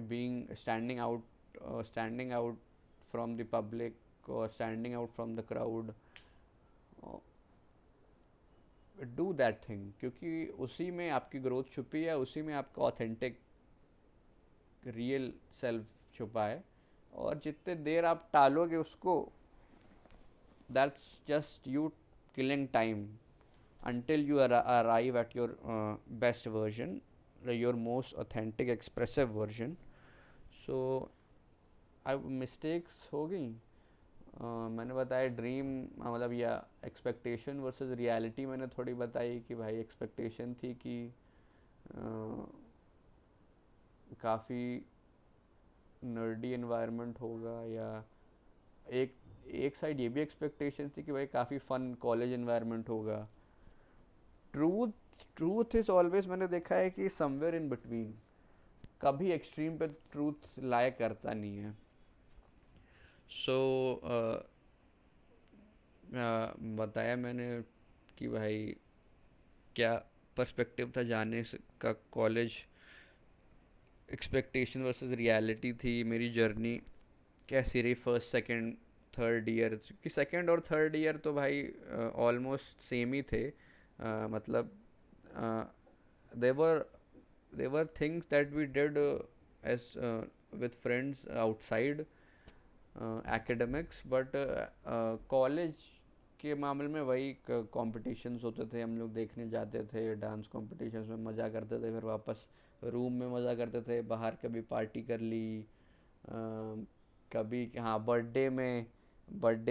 Speaker 1: being standing out from the public or standing out from the crowd. Do that thing, क्योंकि उसी में आपकी ग्रोथ छुपी है, उसी में आपका ऑथेंटिक रियल सेल्फ छुपा है. और जितने देर आप टालोगे उसको, that's just you killing time until you arrive at your best version, your most authentic expressive version. So mistakes हो गई. मैंने बताया ड्रीम, मतलब या एक्सपेक्टेशन वर्सेस रियलिटी मैंने थोड़ी बताई कि भाई एक्सपेक्टेशन थी कि काफ़ी नर्डी एनवायरनमेंट होगा, या एक एक साइड ये भी एक्सपेक्टेशन थी कि भाई काफ़ी फ़न कॉलेज एनवायरनमेंट होगा. ट्रूथ इज़ ऑलवेज, मैंने देखा है कि समवेयर इन बिटवीन, कभी एक्सट्रीम पे ट्रूथ लाया करता नहीं है. सो बताया मैंने कि भाई क्या पर्सपेक्टिव था जाने का कॉलेज, एक्सपेक्टेशन वर्सेस रियलिटी थी, मेरी जर्नी कैसी रही फर्स्ट सेकंड थर्ड ईयर, क्योंकि सेकंड और थर्ड ईयर तो भाई ऑलमोस्ट सेम ही थे, मतलब there were there were things that we did as with friends outside academics, but college के मामले में वही कॉम्पिटिशन्स होते थे, हम लोग देखने जाते थे डांस कॉम्पिटिशन्स में, मज़ा करते थे, फिर वापस रूम में मज़ा करते थे, बाहर कभी पार्टी कर ली, कभी हाँ बर्थडे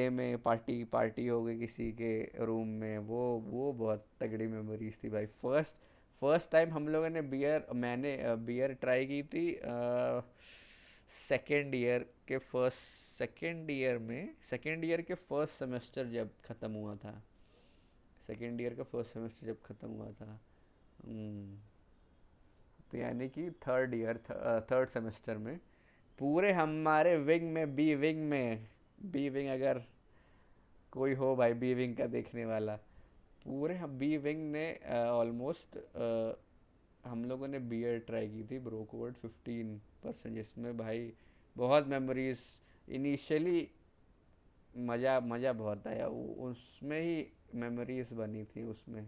Speaker 1: में पार्टी पार्टी हो गई किसी के रूम में, वो बहुत तगड़ी मेमोरीज थी भाई। फर्स्ट फर्स्ट टाइम हम लोगों ने मैंने बियर ट्राई की थी सेकेंड ईयर के फर्स्ट सेकेंड ईयर के फर्स्ट सेमेस्टर जब ख़त्म हुआ था, सेकेंड ईयर का फर्स्ट सेमेस्टर जब ख़त्म हुआ था। हम्म, तो यानी कि थर्ड सेमेस्टर में पूरे हमारे विंग में, बी विंग अगर कोई हो भाई बी विंग का देखने वाला, पूरे हम बी विंग ने ऑलमोस्ट हम लोगों ने बियर ट्राई की थी ब्रोकवर्ड 15%, जिसमें भाई बहुत मेमोरीज, इनिशियली मज़ा मज़ा बहुत आया, उसमें ही मेमोरीज बनी थी उसमें,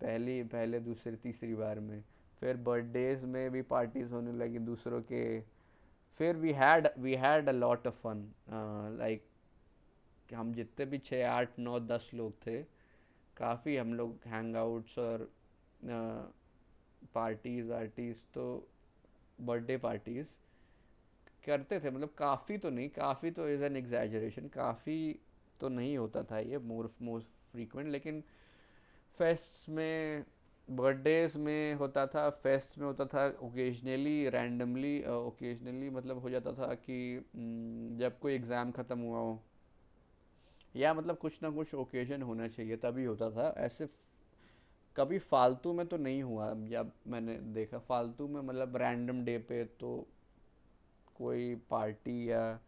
Speaker 1: पहले दूसरी तीसरी बार में। फिर बर्थडेज में भी पार्टीज होने लगी दूसरों के, फिर we had a lot of fun, like हम जितने भी 6 8 9 10 लोग थे, काफ़ी हम लोग हैंग आउट्स और पार्टीज वार्टीज तो बर्थडे पार्टीज करते थे, मतलब काफ़ी तो नहीं, काफ़ी तो इज़ एन एग्जैजरेशन, काफ़ी तो नहीं होता था ये, मोर मोस्ट फ्रीक्वेंट, लेकिन फेस्ट में, बर्थडेज में होता था, फेस्ट में होता था, ओकेजनली रैंडमली ओकेजनली मतलब हो जाता था कि जब कोई एग्ज़ाम ख़त्म हुआ हो, या मतलब कुछ ना कुछ ओकेजन होना चाहिए तभी होता था, ऐसे कभी फालतू में तो नहीं हुआ। जब मैंने देखा फालतू में, मतलब रैंडम डे पे तो कोई पार्टी या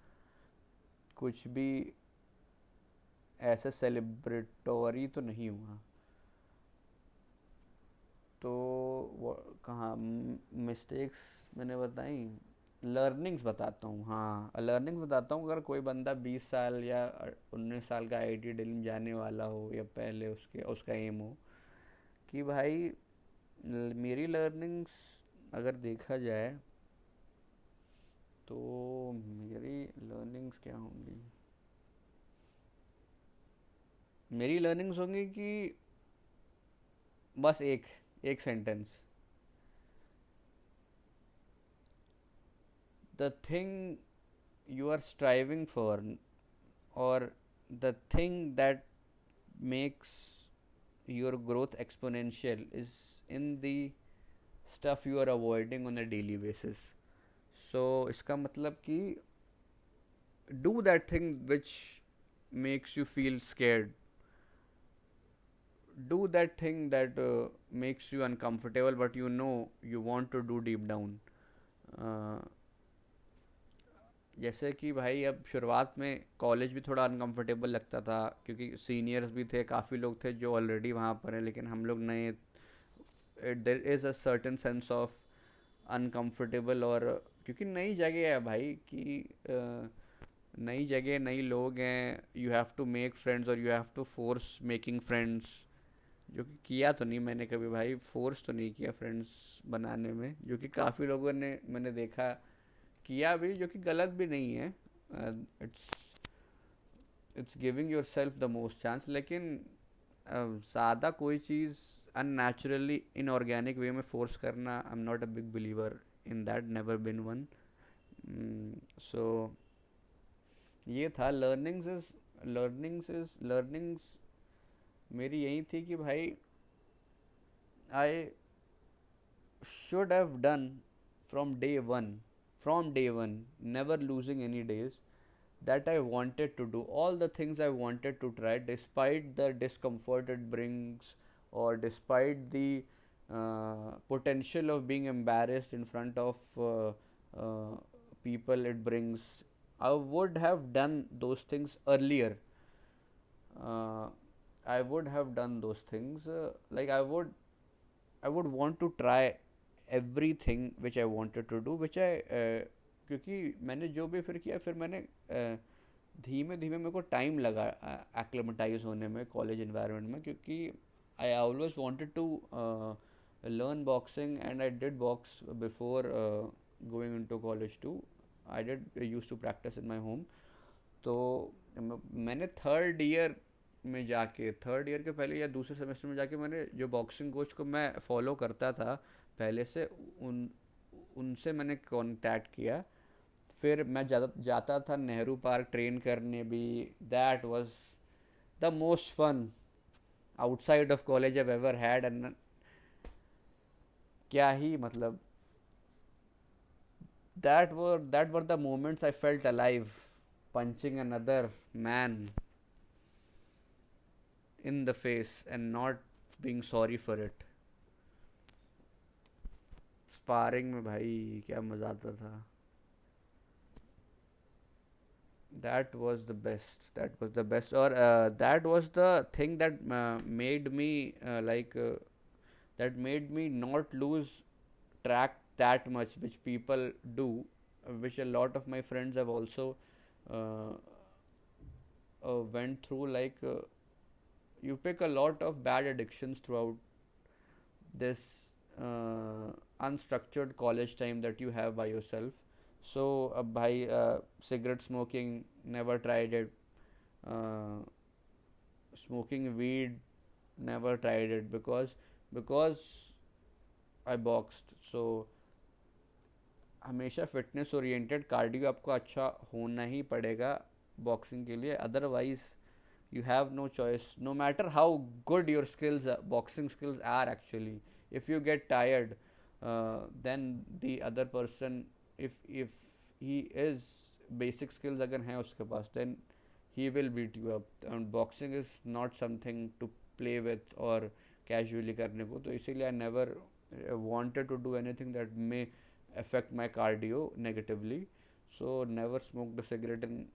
Speaker 1: कुछ भी ऐसे सेलिब्रेटोरी तो नहीं हुआ। तो कहाँ मिस्टेक्स मैंने बताई, लर्निंग्स बताता हूँ, हाँ लर्निंग्स बताता हूँ। अगर कोई बंदा 20 साल या 19 साल का आईटी दिल्ली जाने वाला हो, या पहले उसके उसका एम हो कि भाई मेरी लर्निंग्स अगर देखा जाए तो मेरी लर्निंग्स क्या होंगी, मेरी लर्निंग्स होंगी कि बस एक sentence, the thing you are striving for, or the thing that makes your growth exponential is in the stuff you are avoiding on a daily basis. So इसका मतलब कि do that thing which makes you feel scared, do that thing that makes you uncomfortable but you know you want to do deep down. uh, जैसे कि भाई अब शुरुआत में college भी थोड़ा अनकंफर्टेबल लगता था, क्योंकि सीनियर्स भी थे, काफ़ी लोग थे जो ऑलरेडी वहाँ पर हैं, लेकिन हम लोग नए, there is a certain sense of uncomfortable, और क्योंकि नई जगह है भाई कि नई जगह, नई लोग हैं, you have to make friends और you have to force making friends, जो कि किया तो नहीं मैंने कभी भाई, फोर्स तो नहीं किया फ्रेंड्स बनाने में, जो कि काफ़ी लोगों ने मैंने देखा किया भी, जो कि गलत भी नहीं है, it's it's giving your self the most chance, लेकिन ज़्यादा कोई चीज़ अननेचुरली इनऑर्गेनिक वे में फोर्स करना, I am not a big believer in that, never been one. So ये था लर्निंग्स मेरी यही थी कि भाई आई should have done from day one, never losing any days, that I wanted to do, all the things I wanted to try, despite the discomfort it brings, or despite the potential of being embarrassed in front of uh, people it brings. I would have done those things earlier. Uh, I would have done those things. Like I would want to try everything which I wanted to do, which I क्योंकि मैंने जो भी फिर किया, फिर मैंने धीमे धीमे मेरे को टाइम लगा एक्लेमेटाइज होने में कॉलेज इन्वायरमेंट में, क्योंकि I always wanted to learn boxing, and I did box before going into college too. I did used to practice in my home. तो मैंने थर्ड ईयर में जाके, थर्ड ईयर के पहले या दूसरे सेमेस्टर में जाके, मैंने जो बॉक्सिंग कोच को मैं फॉलो करता था पहले से, उन उनसे मैंने कांटेक्ट किया। फिर मैं जाता था नेहरू पार्क ट्रेन करने भी। That was the most fun outside of college I ever had. And क्या ही मतलब, that were the moments I felt alive, punching another man in the face and not being sorry for it. Sparring में भाई क्या मजा आता था। That was the best, that was the best, or that was the thing that made me that made me not lose track that much, which people do, which a lot of my friends have also uh, went through. You pick a lot of bad addictions throughout this unstructured college time that you have by yourself. So by cigarette smoking, never tried it. uh, Smoking weed, never tried it, because I boxed. So हमेशा fitness oriented cardio आपको अच्छा होना ही पड़ेगा boxing के लिए, otherwise you have no choice, no matter how good your skills boxing skills are actually. If you get tired, then the other person, if he is basic skills अगर हैं उसके पास, then he will beat you up. And boxing is not something to play with or casually करने को, तो इसीलिए I never wanted to do anything that may affect my cardio negatively. So never smoked a cigarette in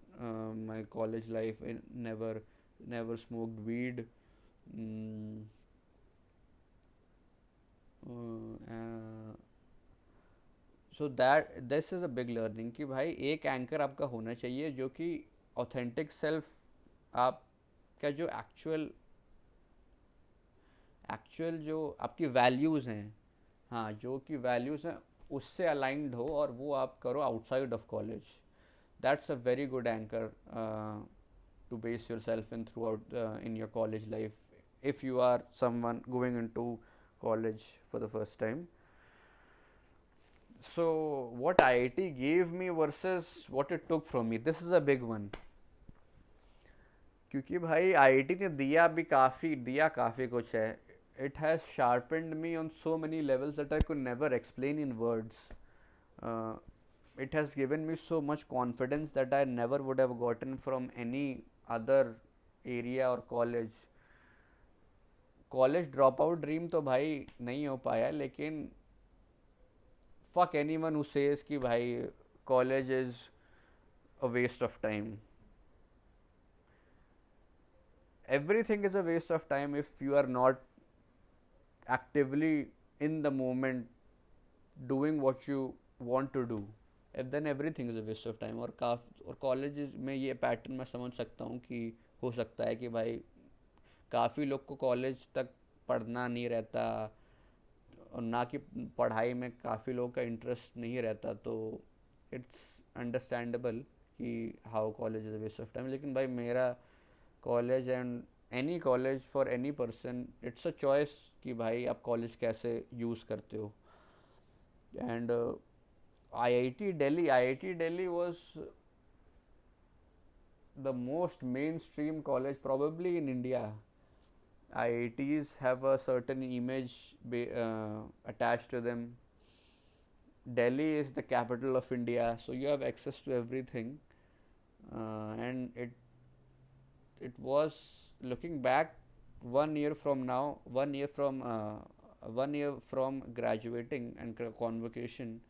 Speaker 1: my college life. Never smoked weed. mm, so that this is a big learning कि भाई एक anchor आपका होना चाहिए जो कि authentic self, आपका जो एक्चुअल जो आपकी वैल्यूज़ हैं, हाँ जो कि वैल्यूज़ हैं उससे अलाइंड हो, और वो आप करो outside of college. That's a very good anchor to base yourself in throughout in your college life, if you are someone going into college for the first time. So what IIT gave me versus what it took from me, this is a big one. क्योंकि भाई IIT ने दिया काफ़ी कुछ है. It has sharpened me on so many levels that I could never explain in words. uh, it has given me so much confidence that I never would have gotten from any other area or college. College drop out dream तो भाई नहीं हो पाया, लेकिन fuck anyone who says कि भाई college is a waste of time. Everything is a waste of time if you are not actively in the moment doing what you want to do. Then everything is a waste of time. और college में ये pattern मैं समझ सकता हूँ कि हो सकता है कि भाई काफ़ी लोग को कॉलेज तक पढ़ना नहीं रहता, और ना कि पढ़ाई में काफ़ी लोगों का इंटरेस्ट नहीं रहता, तो इट्स अंडरस्टैंडेबल कि how college is a waste of time. लेकिन भाई मेरा college and any college for any person, it's a choice कि भाई आप कॉलेज कैसे यूज़ करते हो. And IIT Delhi was the most mainstream college probably in India. IITs have a certain image attached to them. Delhi is the capital of India, so you have access to everything. And it was, looking back, 1 year from now, 1 year from graduating and convocation,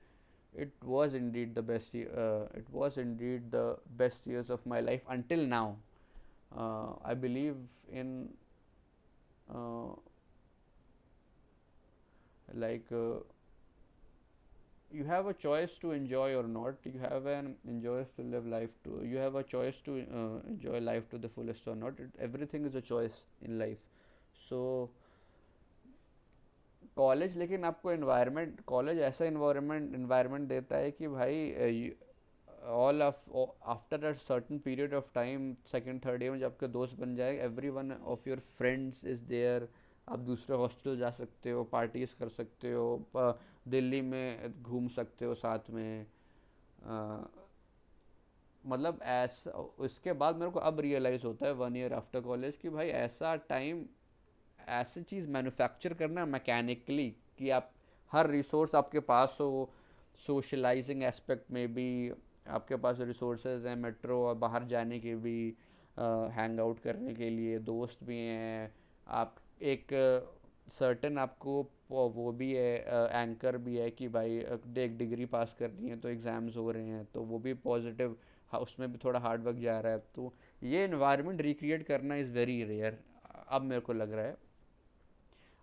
Speaker 1: it was indeed the best. It was indeed the best years of my life until now. I believe in uh, like you have a choice to enjoy or not. You have an enjoy to live life to. You have a choice to enjoy life to the fullest or not. Everything is a choice in life. So college, लेकिन आपको environment, college ऐसा environment देता है कि भाई all after a certain period of time, second third year में जब आपके दोस्त बन जाए, every one of your friends is there. आप दूसरे हॉस्टल जा सकते हो, पार्टीज कर सकते हो, दिल्ली में घूम सकते हो साथ में। अ, मतलब ऐसा, उसके बाद मेरे को अब रियलाइज़ होता है 1 ईयर आफ्टर कॉलेज कि भाई ऐसा टाइम, ऐसी चीज़ मैन्युफैक्चर करना मैकेनिकली कि आप हर रिसोर्स आपके पास हो, सोशलाइजिंग एस्पेक्ट में भी आपके पास रिसोर्सेज हैं, मेट्रो और बाहर जाने के भी, हैंग आउट करने के लिए दोस्त भी हैं, आप एक सर्टन आपको वो भी है, एंकर भी है कि भाई एक डिग्री पास करनी है तो एग्ज़ाम्स हो रहे हैं तो वो भी पॉजिटिव, उसमें भी थोड़ा हार्ड वर्क जा रहा है। तो ये इन्वायरमेंट रिक्रिएट करना इज़ वेरी रेयर, अब मेरे को लग रहा है।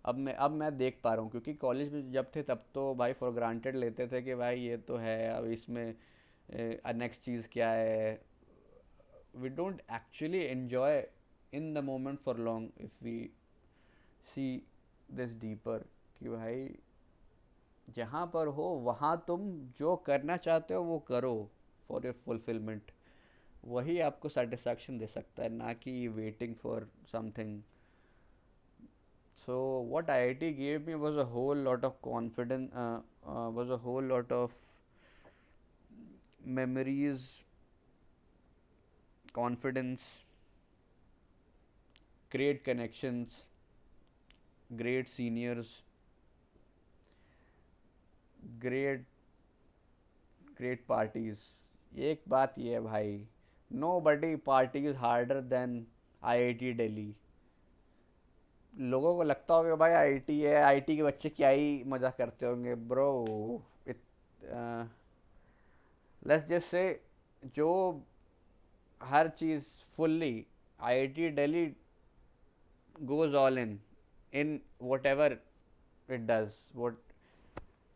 Speaker 1: अब मैं देख पा रहा हूँ, क्योंकि कॉलेज में जब थे तब तो भाई फॉर ग्रांटेड लेते थे कि भाई ये तो है, अब इसमें नेक्स्ट चीज़ क्या है। We don't actually enjoy in the moment for long if we see this deeper, कि भाई जहाँ पर हो वहाँ तुम जो करना चाहते हो वो करो फॉर योर फुलफिलमेंट, वही आपको सेटिस्फैक्शन दे सकता है, ना कि waiting for something. So what IIT gave me was a whole lot of confidence, was a whole lot of memories, confidence, great connections, great seniors, great great parties. एक बात ये है भाई, nobody parties harder than IIT Delhi. लोगों को लगता होगा भाई आईआईटी है, आईआईटी के बच्चे क्या ही मजा करते होंगे ब्रो। लेट्स जस्ट से, जो हर चीज़ fully, IIT Delhi goes all in whatever it does, what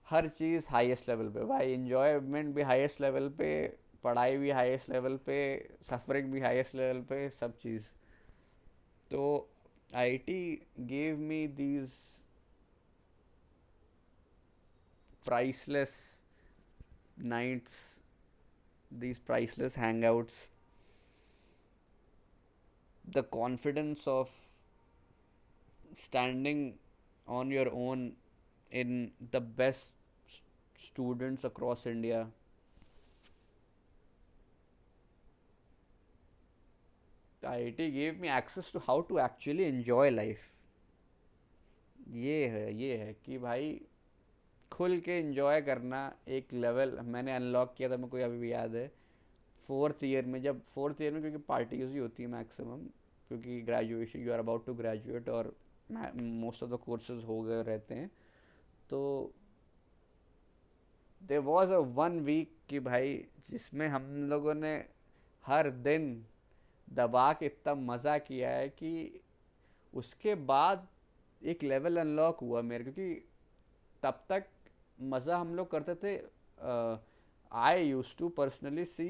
Speaker 1: हर चीज़ हाईएस्ट लेवल पे भाई, इंजॉयमेंट भी हाईएस्ट लेवल पे, पढ़ाई भी हाईएस्ट लेवल पे, सफरिंग भी हाईएस्ट लेवल पे, सब चीज़। तो IIT gave me these priceless nights, these priceless hangouts, the confidence of standing on your own in the best students across India. IIT gave me access to how to actually enjoy life. ये है कि भाई खुल के enjoy करना, एक level मैंने unlock किया था, मेरे को अभी भी याद है। फोर्थ ईयर में क्योंकि पार्टीज ही होती है मैक्सिमम, क्योंकि graduation, you are about to graduate और मोस्ट ऑफ द कोर्सेज हो गए रहते हैं। तो देयर वाज अ 1 वीक कि भाई जिसमें हम लोगों ने हर दिन दबा के इतना मज़ा किया है कि उसके बाद एक लेवल अनलॉक हुआ मेरे, क्योंकि तब तक मज़ा हम लोग करते थे। I used to personally see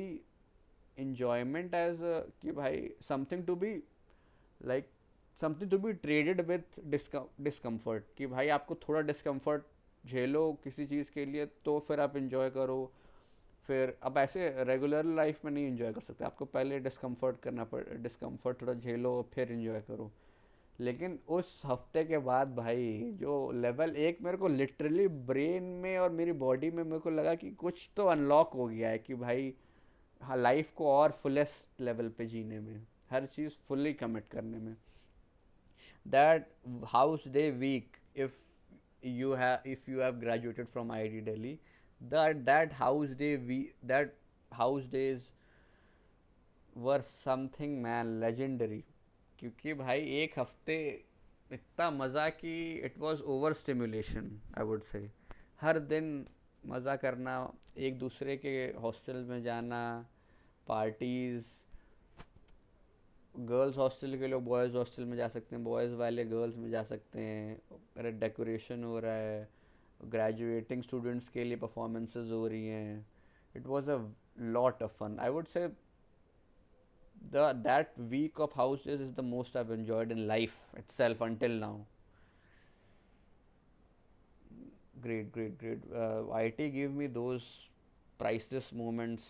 Speaker 1: enjoyment as कि भाई something to be like, something to be traded with discomfort, कि भाई आपको थोड़ा डिस्कम्फर्ट झेलो किसी चीज़ के लिए तो फिर आप इंजॉय करो। फिर अब ऐसे रेगुलर लाइफ में नहीं इंजॉय कर सकते, आपको पहले डिस्कम्फर्ट करना पड़, डिस्कम्फर्ट थोड़ा झेलो फिर इंजॉय करो। लेकिन उस हफ्ते के बाद भाई जो लेवल एक मेरे को लिटरली ब्रेन में और मेरी बॉडी में मेरे को लगा कि कुछ तो अनलॉक हो गया है, कि भाई हाँ लाइफ को और फुलेस्ट लेवल पे जीने में, हर चीज़ फुल्ली कमिट करने में। That house day week, if you have graduated from IIT Delhi, that house day we that house days were something man legendary, क्योंकि भाई एक हफ्ते इतना मज़ा कि it was over stimulation I would say. हर दिन मज़ा करना, एक दूसरे के हॉस्टल में जाना, पार्टीज़, गर्ल्स हॉस्टल के लोग बॉयज़ हॉस्टल में जा सकते हैं, बॉयज़ वाले गर्ल्स में जा सकते हैं, अरे डेकोरेशन हो रहा है, ग्रेजुएटिंग स्टूडेंट्स के लिए परफॉर्मेंसेज हो रही हैं. It was a lot of fun. I would say the that week of houses is the most I've enjoyed in life itself until now. Great, great, great. IT gave me those priceless moments,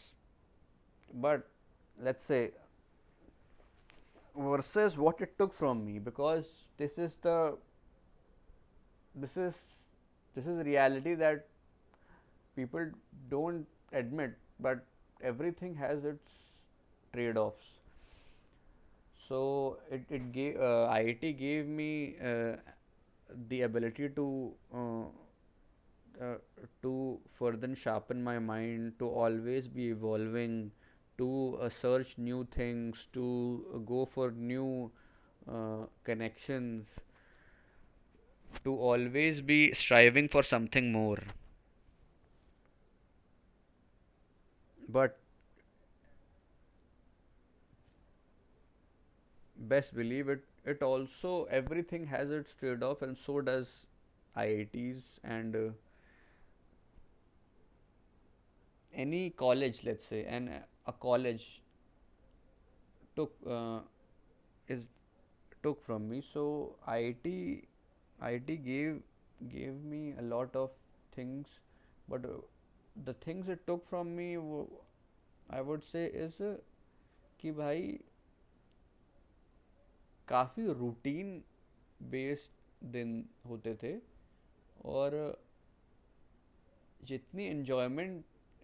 Speaker 1: but let's say versus what it took from me, because this is the this is this is reality that people don't admit, but everything has its trade-offs. So it gave IIT gave me the ability uh, to further sharpen my mind, to always be evolving, to search new things, to go for new connections, to always be striving for something more. But best believe it, it also everything has its trade-off, and so does IITs and any college, let's say, and a college took is took from me. So IIT gave me a lot of things, but the things it took from me, I would say, is कि भाई काफ़ी routine based दिन होते थे, और जितनी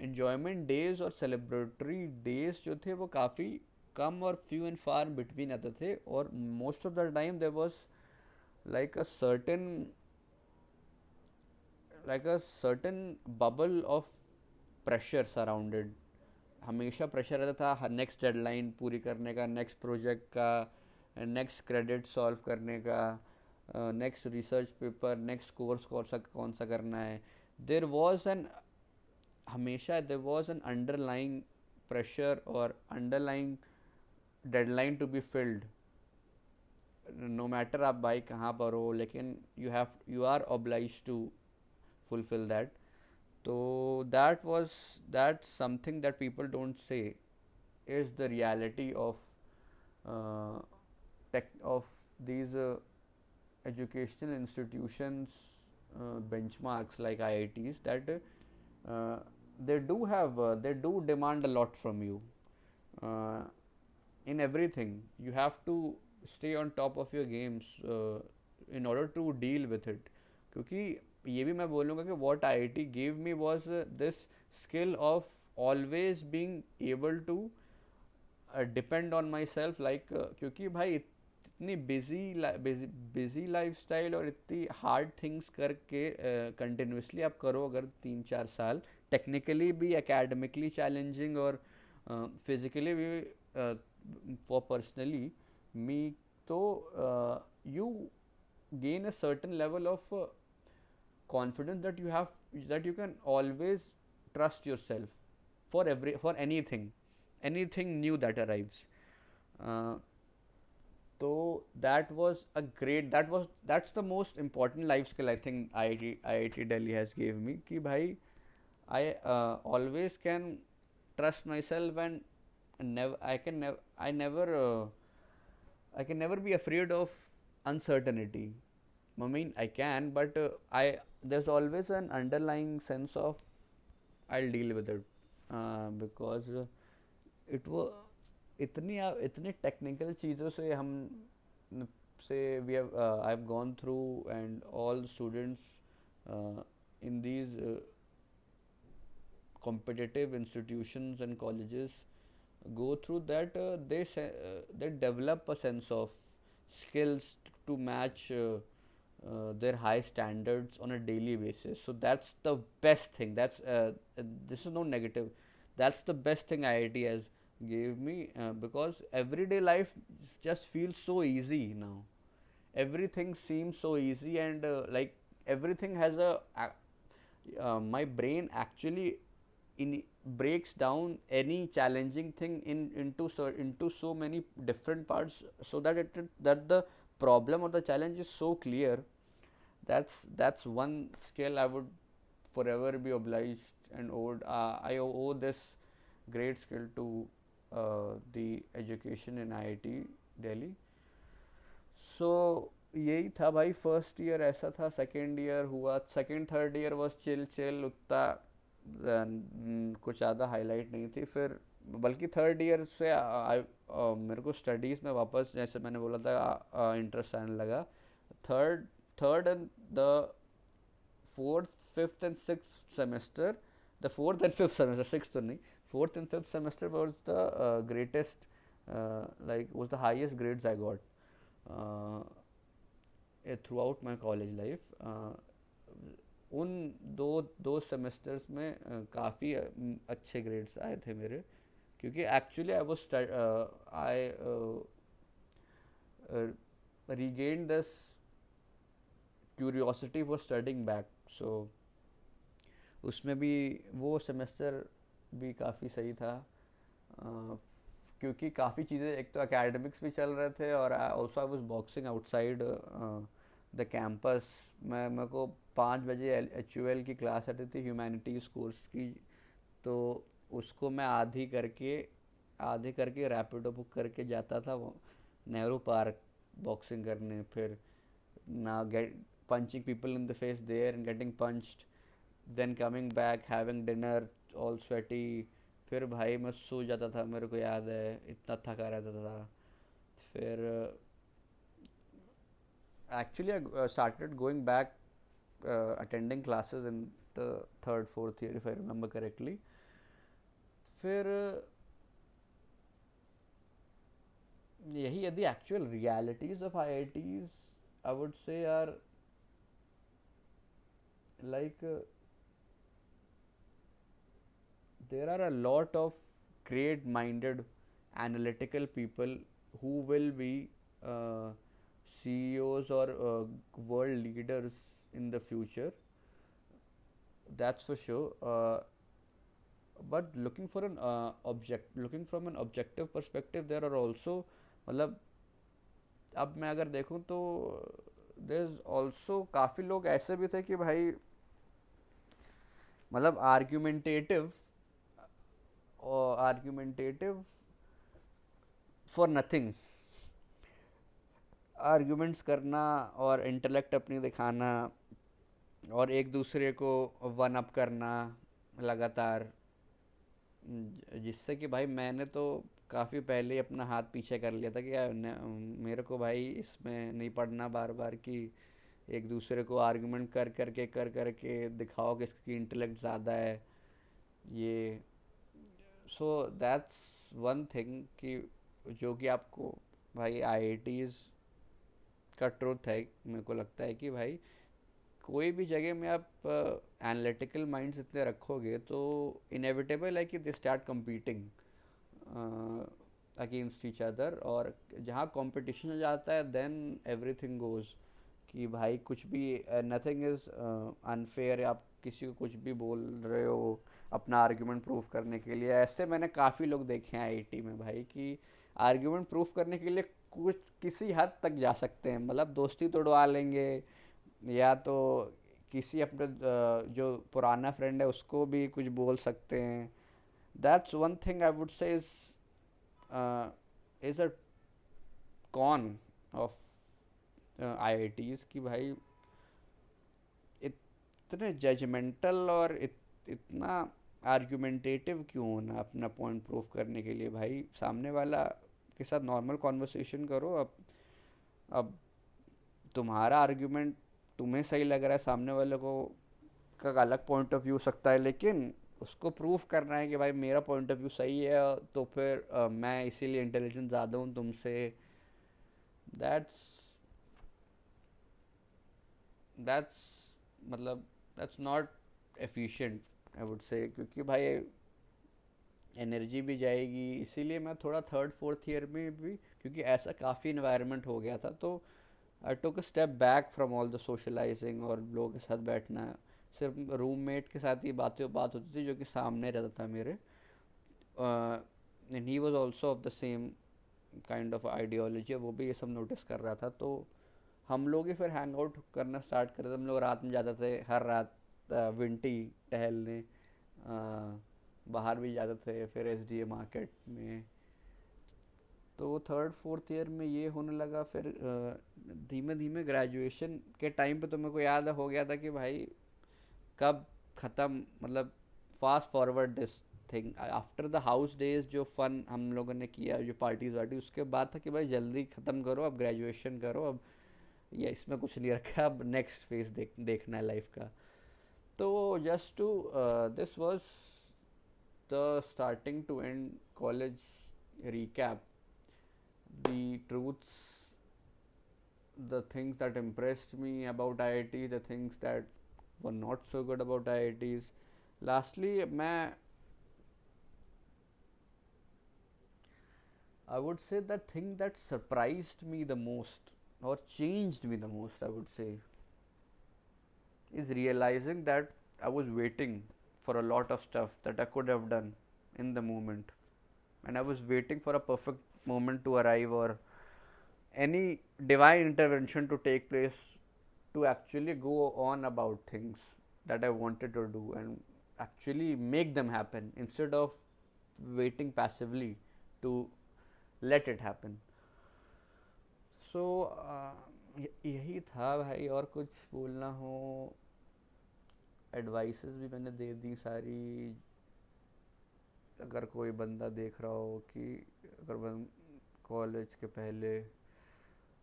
Speaker 1: enjoyment days और celebratory days जो थे वो काफ़ी कम और few and far between आते थे, और most of the time there was like a certain bubble of pressure surrounded. हमेशा प्रेशर रहता था हर नेक्स्ट डेडलाइन पूरी करने का, नेक्स्ट प्रोजेक्ट का, नेक्स्ट क्रेडिट सॉल्व करने का, next research paper, next course कौन सा करना है. देर वॉज एन हमेशा there was an underlying pressure और underlying deadline to be filled. No matter आप भाई कहाँ पर हो, लेकिन you are obliged to fulfill that. So that's something that people don't say is the reality of uh, of these educational institutions, benchmarks like IITs, that they do demand a lot from you uh, in everything. You have to stay on top of your games in order to deal with it. क्योंकि ये भी मैं बोलूँगा कि what IIT gave me was this skill of always being able to depend on myself, like क्योंकि भाई इतनी busy lifestyle और इतनी हार्ड थिंग्स करके कंटिन्यूसली आप करो अगर 3-4 साल, टेक्निकली भी, एकेडमिकली चैलेंजिंग, और फिजिकली भी, फॉर पर्सनली मी, तो you gain a certain level of confidence that you can always trust yourself for anything new that arrives. uh, so that's the most important life skill I think IIT Delhi has gave me, कि भाई I always can trust myself, and never I can never I never I can never be afraid of uncertainty. I mean, I can, but I there's always an underlying sense of I'll deal with it, because it was इतनी technical चीज़ों से हम से we have I've gone through, and all students in these competitive institutions and colleges go through that, they develop a sense of skills to match their high standards on a daily basis. So that's the best thing. This is no negative. That's the best thing IIT has gave me, because everyday life just feels so easy now. Everything seems so easy, and like everything has my brain actually in breaks down any challenging thing into so many different parts, so that that the problem or the challenge is so clear That's one skill I would forever be obliged and owed. I owe this great skill to the education in IIT Delhi. सो यही था भाई, first year ऐसा था, second year हुआ, second third year was chill chill, उतना कुछ ज़्यादा highlight नहीं थी। फिर बल्कि थर्ड ईयर से मेरे को स्टडीज़ में वापस, जैसे मैंने बोला था, इंटरेस्ट आने लगा। Third third and the fourth fifth and six semester, the fourth and fifth semester, six तो नहीं, fourth and fifth semester was the greatest, like was the highest grades I got throughout my college life. उन दो दो semesters में काफ़ी अच्छे grades आए थे मेरे, क्योंकि actually I was I regained this curiosity for studying back. So उसमें भी वो सेमेस्टर भी काफ़ी सही था, क्योंकि काफ़ी चीज़ें, एक तो एकेडमिक्स भी चल रहे थे और also I was boxing outside the campus. मेरे को 5 बजे HUL की क्लास आती थी, ह्यूमैनिटीज़ कोर्स की, तो उसको मैं आधी करके रैपिडो बुक करके जाता था वो नेहरू पार्क बॉक्सिंग करने। फिर ना gate punching people in the face there and getting punched, then coming back having dinner all sweaty, फिर भाई मैं सो जाता था, मेरे को याद है, इतना थका रहता था। फिर actually I started going back attending classes in the third fourth year if I remember correctly. फिर यही यदि actual realities of IITs I would say are like there are a lot of great minded analytical people who will be CEOs or world leaders in the future, that's for sure. But looking from an objective perspective, there are also, मतलब अब मैं अगर देखूं तो there is also काफ़ी लोग ऐसे भी थे कि भाई मतलब आर्ग्यूमेंटेटिव फॉर नथिंग, आर्ग्यूमेंट्स करना और इंटेलेक्ट अपनी दिखाना और एक दूसरे को वन अप करना लगातार, जिससे कि भाई मैंने तो काफ़ी पहले ही अपना हाथ पीछे कर लिया था कि यार मेरे को भाई इसमें नहीं पढ़ना बार बार कि एक दूसरे को आर्गुमेंट कर करके दिखाओ कि इसकी इंटेलेक्ट ज़्यादा है ये। सो दैट्स वन थिंग कि जो कि आपको भाई IITs का ट्रुथ है, मेरे को लगता है कि भाई कोई भी जगह में आप एनालिटिकल माइंड्स इतने रखोगे तो इनएविटेबल है कि they start competing against each other, और जहाँ कंपटीशन हो जाता है देन एवरीथिंग गोज़, कि भाई कुछ भी नथिंग इज़ अनफेयर, आप किसी को कुछ भी बोल रहे हो अपना आर्ग्यूमेंट प्रूव करने के लिए। ऐसे मैंने काफ़ी लोग देखे हैं IIT में भाई कि आर्ग्यूमेंट प्रूव करने के लिए कुछ किसी हद तक जा सकते हैं, मतलब दोस्ती तोड़वा लेंगे, या तो किसी अपने जो पुराना फ्रेंड है उसको भी कुछ बोल सकते हैं। That's one thing I would say is a con of IITs कि भाई इतने जजमेंटल और इतना आर्ग्यूमेंटेटिव क्यों होना अपना पॉइंट प्रूव करने के लिए। भाई सामने वाला के साथ नॉर्मल कॉन्वर्सेशन करो। अब तुम्हारा आर्ग्यूमेंट तुम्हें सही लग रहा है, सामने वाले को का अलग पॉइंट ऑफ व्यू सकता है, लेकिन उसको प्रूफ करना है कि भाई मेरा पॉइंट ऑफ व्यू सही है, तो फिर मैं इसीलिए इंटेलिजेंट ज़्यादा हूँ तुमसे। दैट्स दैट्स मतलब that's not efficient I would से, क्योंकि भाई एनर्जी भी जाएगी। इसीलिए मैं थोड़ा थर्ड फोर्थ ईयर में भी, क्योंकि ऐसा काफ़ी इन्वायरमेंट हो गया था, तो I took a step back from all the socialising और लोगों के साथ बैठना। सिर्फ रूममेट के साथ ही बात होती थी जो कि सामने रहता था मेरे, and he was also of the same kind of ideology, वो भी ये सब नोटिस कर रहा था। तो हम लोग ही फिर हैंग आउट करना स्टार्ट करे थे। हम लोग रात में जाते थे हर रात विंटी टहलने, बाहर भी जाते थे फिर SDA मार्केट में। तो थर्ड फोर्थ ईयर में ये होने लगा। फिर धीमे धीमे ग्रेजुएशन के टाइम पे तो मेरे को याद हो गया था कि भाई कब ख़त्म, मतलब fast forward this thing after the house days. जो फन हम लोगों ने किया, जो पार्टीज वार्टी, उसके बाद था कि भाई जल्दी ख़त्म करो, अब ग्रेजुएशन करो, अब ये इसमें कुछ नहीं रखा, अब नेक्स्ट फेज देखना है लाइफ का। तो just to this was the starting to end college recap, the truths, the things that impressed me about IIT, the things that were not so good about IITs. Lastly, I would say the thing that surprised me the most or changed me the most, I would say, is realizing that I was waiting for a lot of stuff that I could have done in the moment, and I was waiting for a perfect moment to arrive or any divine intervention to take place to actually go on about things that I wanted to do and actually make them happen instead of waiting passively to let it happen. So यही था भाई, और कुछ बोलना हो, advices भी मैंने दे दी सारी। अगर कोई बंदा देख रहा हो कि अगर कॉलेज के पहले,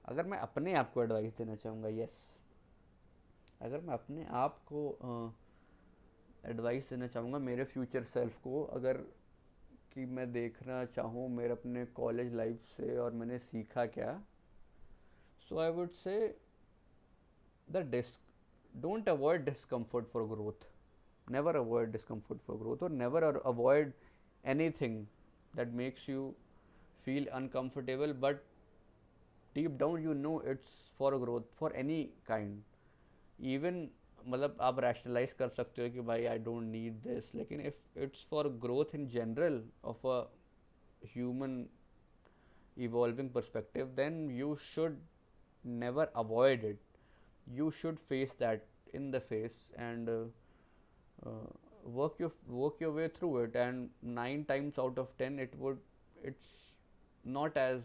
Speaker 1: अगर मैं अपने आप को एडवाइस देना चाहूँगा, यस, अगर मैं अपने आप को एडवाइस देना चाहूँगा, मेरे फ्यूचर सेल्फ को, अगर कि मैं देखना चाहूँ मेरे अपने कॉलेज लाइफ से और मैंने सीखा क्या, so I would say the don't avoid discomfort for growth. Never avoid discomfort for growth, or never avoid anything that makes you feel uncomfortable, but deep down you know it's for growth, for any kind. Even मतलब आप rationalise कर सकते हो कि भाई I don't need this, लेकिन if it's for growth in general of a human evolving perspective, then you should never avoid it. You should face that in the face and uh, work your way through it. And 9 times out of 10, it's not as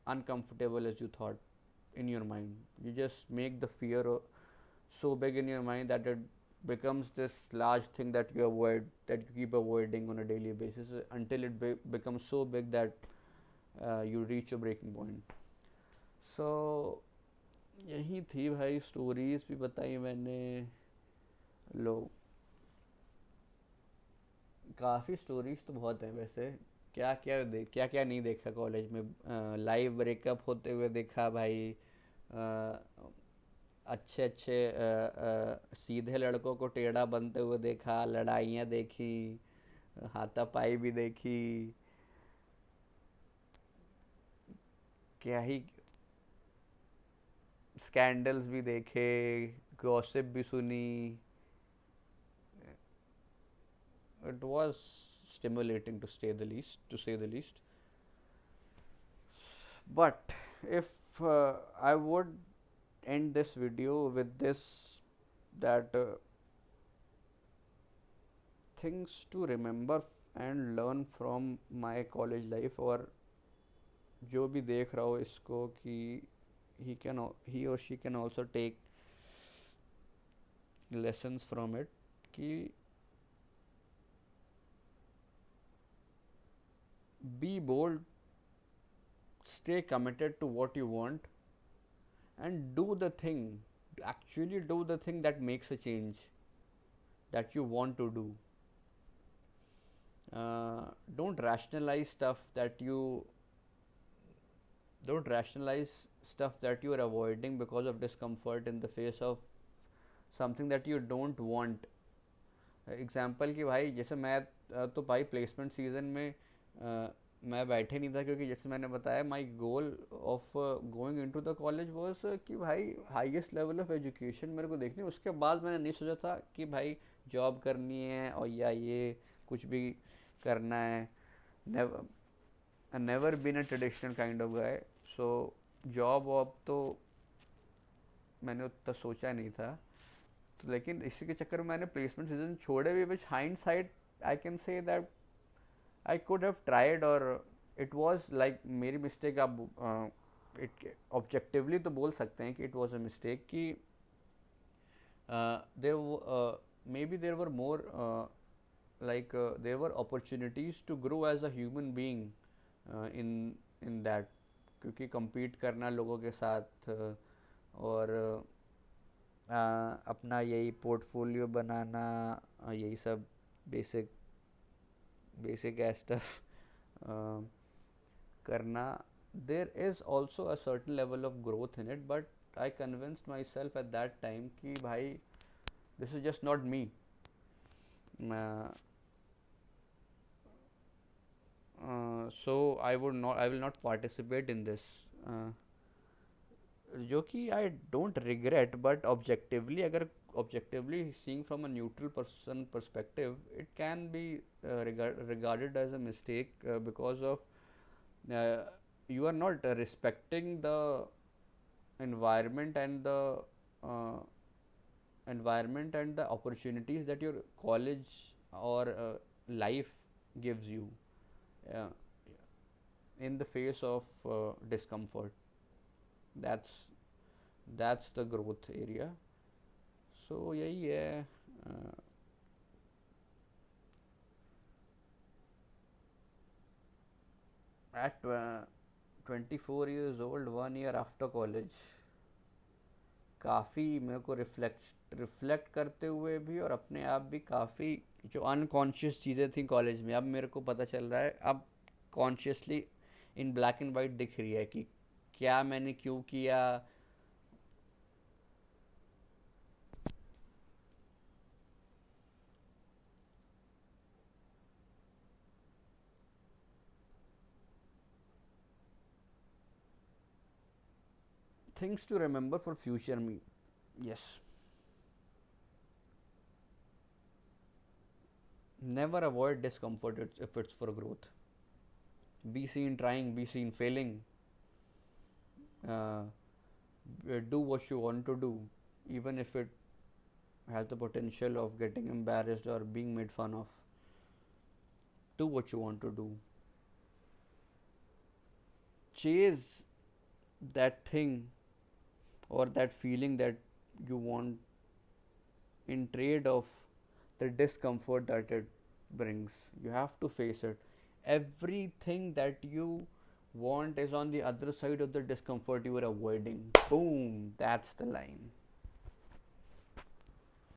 Speaker 1: uncomfortable as you thought in your mind. You just make the fear so big in your mind that it becomes this large thing that you avoid, that you keep avoiding on a daily basis until it becomes so big that you reach a breaking point. So यही थी भाई, stories भी बताई मैंने। लो, काफ़ी stories तो बहुत हैं वैसे। क्या क्या नहीं देखा कॉलेज में। लाइव ब्रेकअप होते हुए देखा भाई, अच्छे अच्छे सीधे लड़कों को टेढ़ा बनते हुए देखा, लड़ाइयाँ देखी, हाथापाई भी देखी, क्या ही स्कैंडल्स भी देखे, गॉसिप भी सुनी। It was stimulating to say the least. But if I would end this video with this, that things to remember and learn from my college life, और जो भी देख रहा हो इसको, कि he or she can also take lessons from it, कि be bold, stay committed to what you want, and actually do the thing that makes a change, that you want to do. Don't rationalize stuff that you are avoiding because of discomfort in the face of something that you don't want. Example कि भाई जैसे मैं तो भाई placement season में मैं बैठे नहीं था, क्योंकि जैसे मैंने बताया my goal of going into the college was कि भाई हाईएस्ट लेवल ऑफ एजुकेशन मेरे को देखनी। उसके बाद मैंने नहीं सोचा था कि भाई जॉब करनी है और या ये कुछ भी करना है। Never been a traditional kind of guy. So job वॉब तो मैंने उतना सोचा नहीं था। तो लेकिन इसी के चक्कर में मैंने प्लेसमेंट सीजन छोड़े भी, which hindsight I can say that I could have tried, और इट वाज लाइक मेरी मिस्टेक। आप इट ऑब्जेक्टिवली तो बोल सकते हैं कि इट वाज अ मिस्टेक, कि there may be there were more like there were opportunities to grow as a human being in that, क्योंकि compete करना लोगों के साथ, और अपना यही पोर्टफोलियो बनाना, यही सब बेसिक बेसिक स्टफ करना, there is also a certain level of growth in it, but I convinced myself at that time कि भाई this is just not me. So I will not participate in this, जो कि I don't regret, but objectively, अगर objectively seeing from a neutral person perspective, it can be regarded as a mistake, because of uh, you are not respecting the environment and the uh, opportunities that your college or life gives you, uh, in the face of discomfort. That's that's the growth area. So यही है. uh, at 24 years old, 1 year after college, काफ़ी मेरे को reflect करते हुए भी, और अपने आप भी काफ़ी जो अनकॉन्शियस चीज़ें थी कॉलेज में, अब मेरे को पता चल रहा है, अब consciously in black and white दिख रही है कि क्या मैंने क्यों किया. Things to remember for future me. Yes. Never avoid discomfort if it's for growth. Be seen trying, be seen failing. Uh, do what you want to do, even if it has the potential of getting embarrassed or being made fun of. Do what you want to do. Chase that thing or that feeling that you want, in trade of the discomfort that it brings. You have to face it. Everything that you want is on the other side of the discomfort you are avoiding. Boom, that's the line.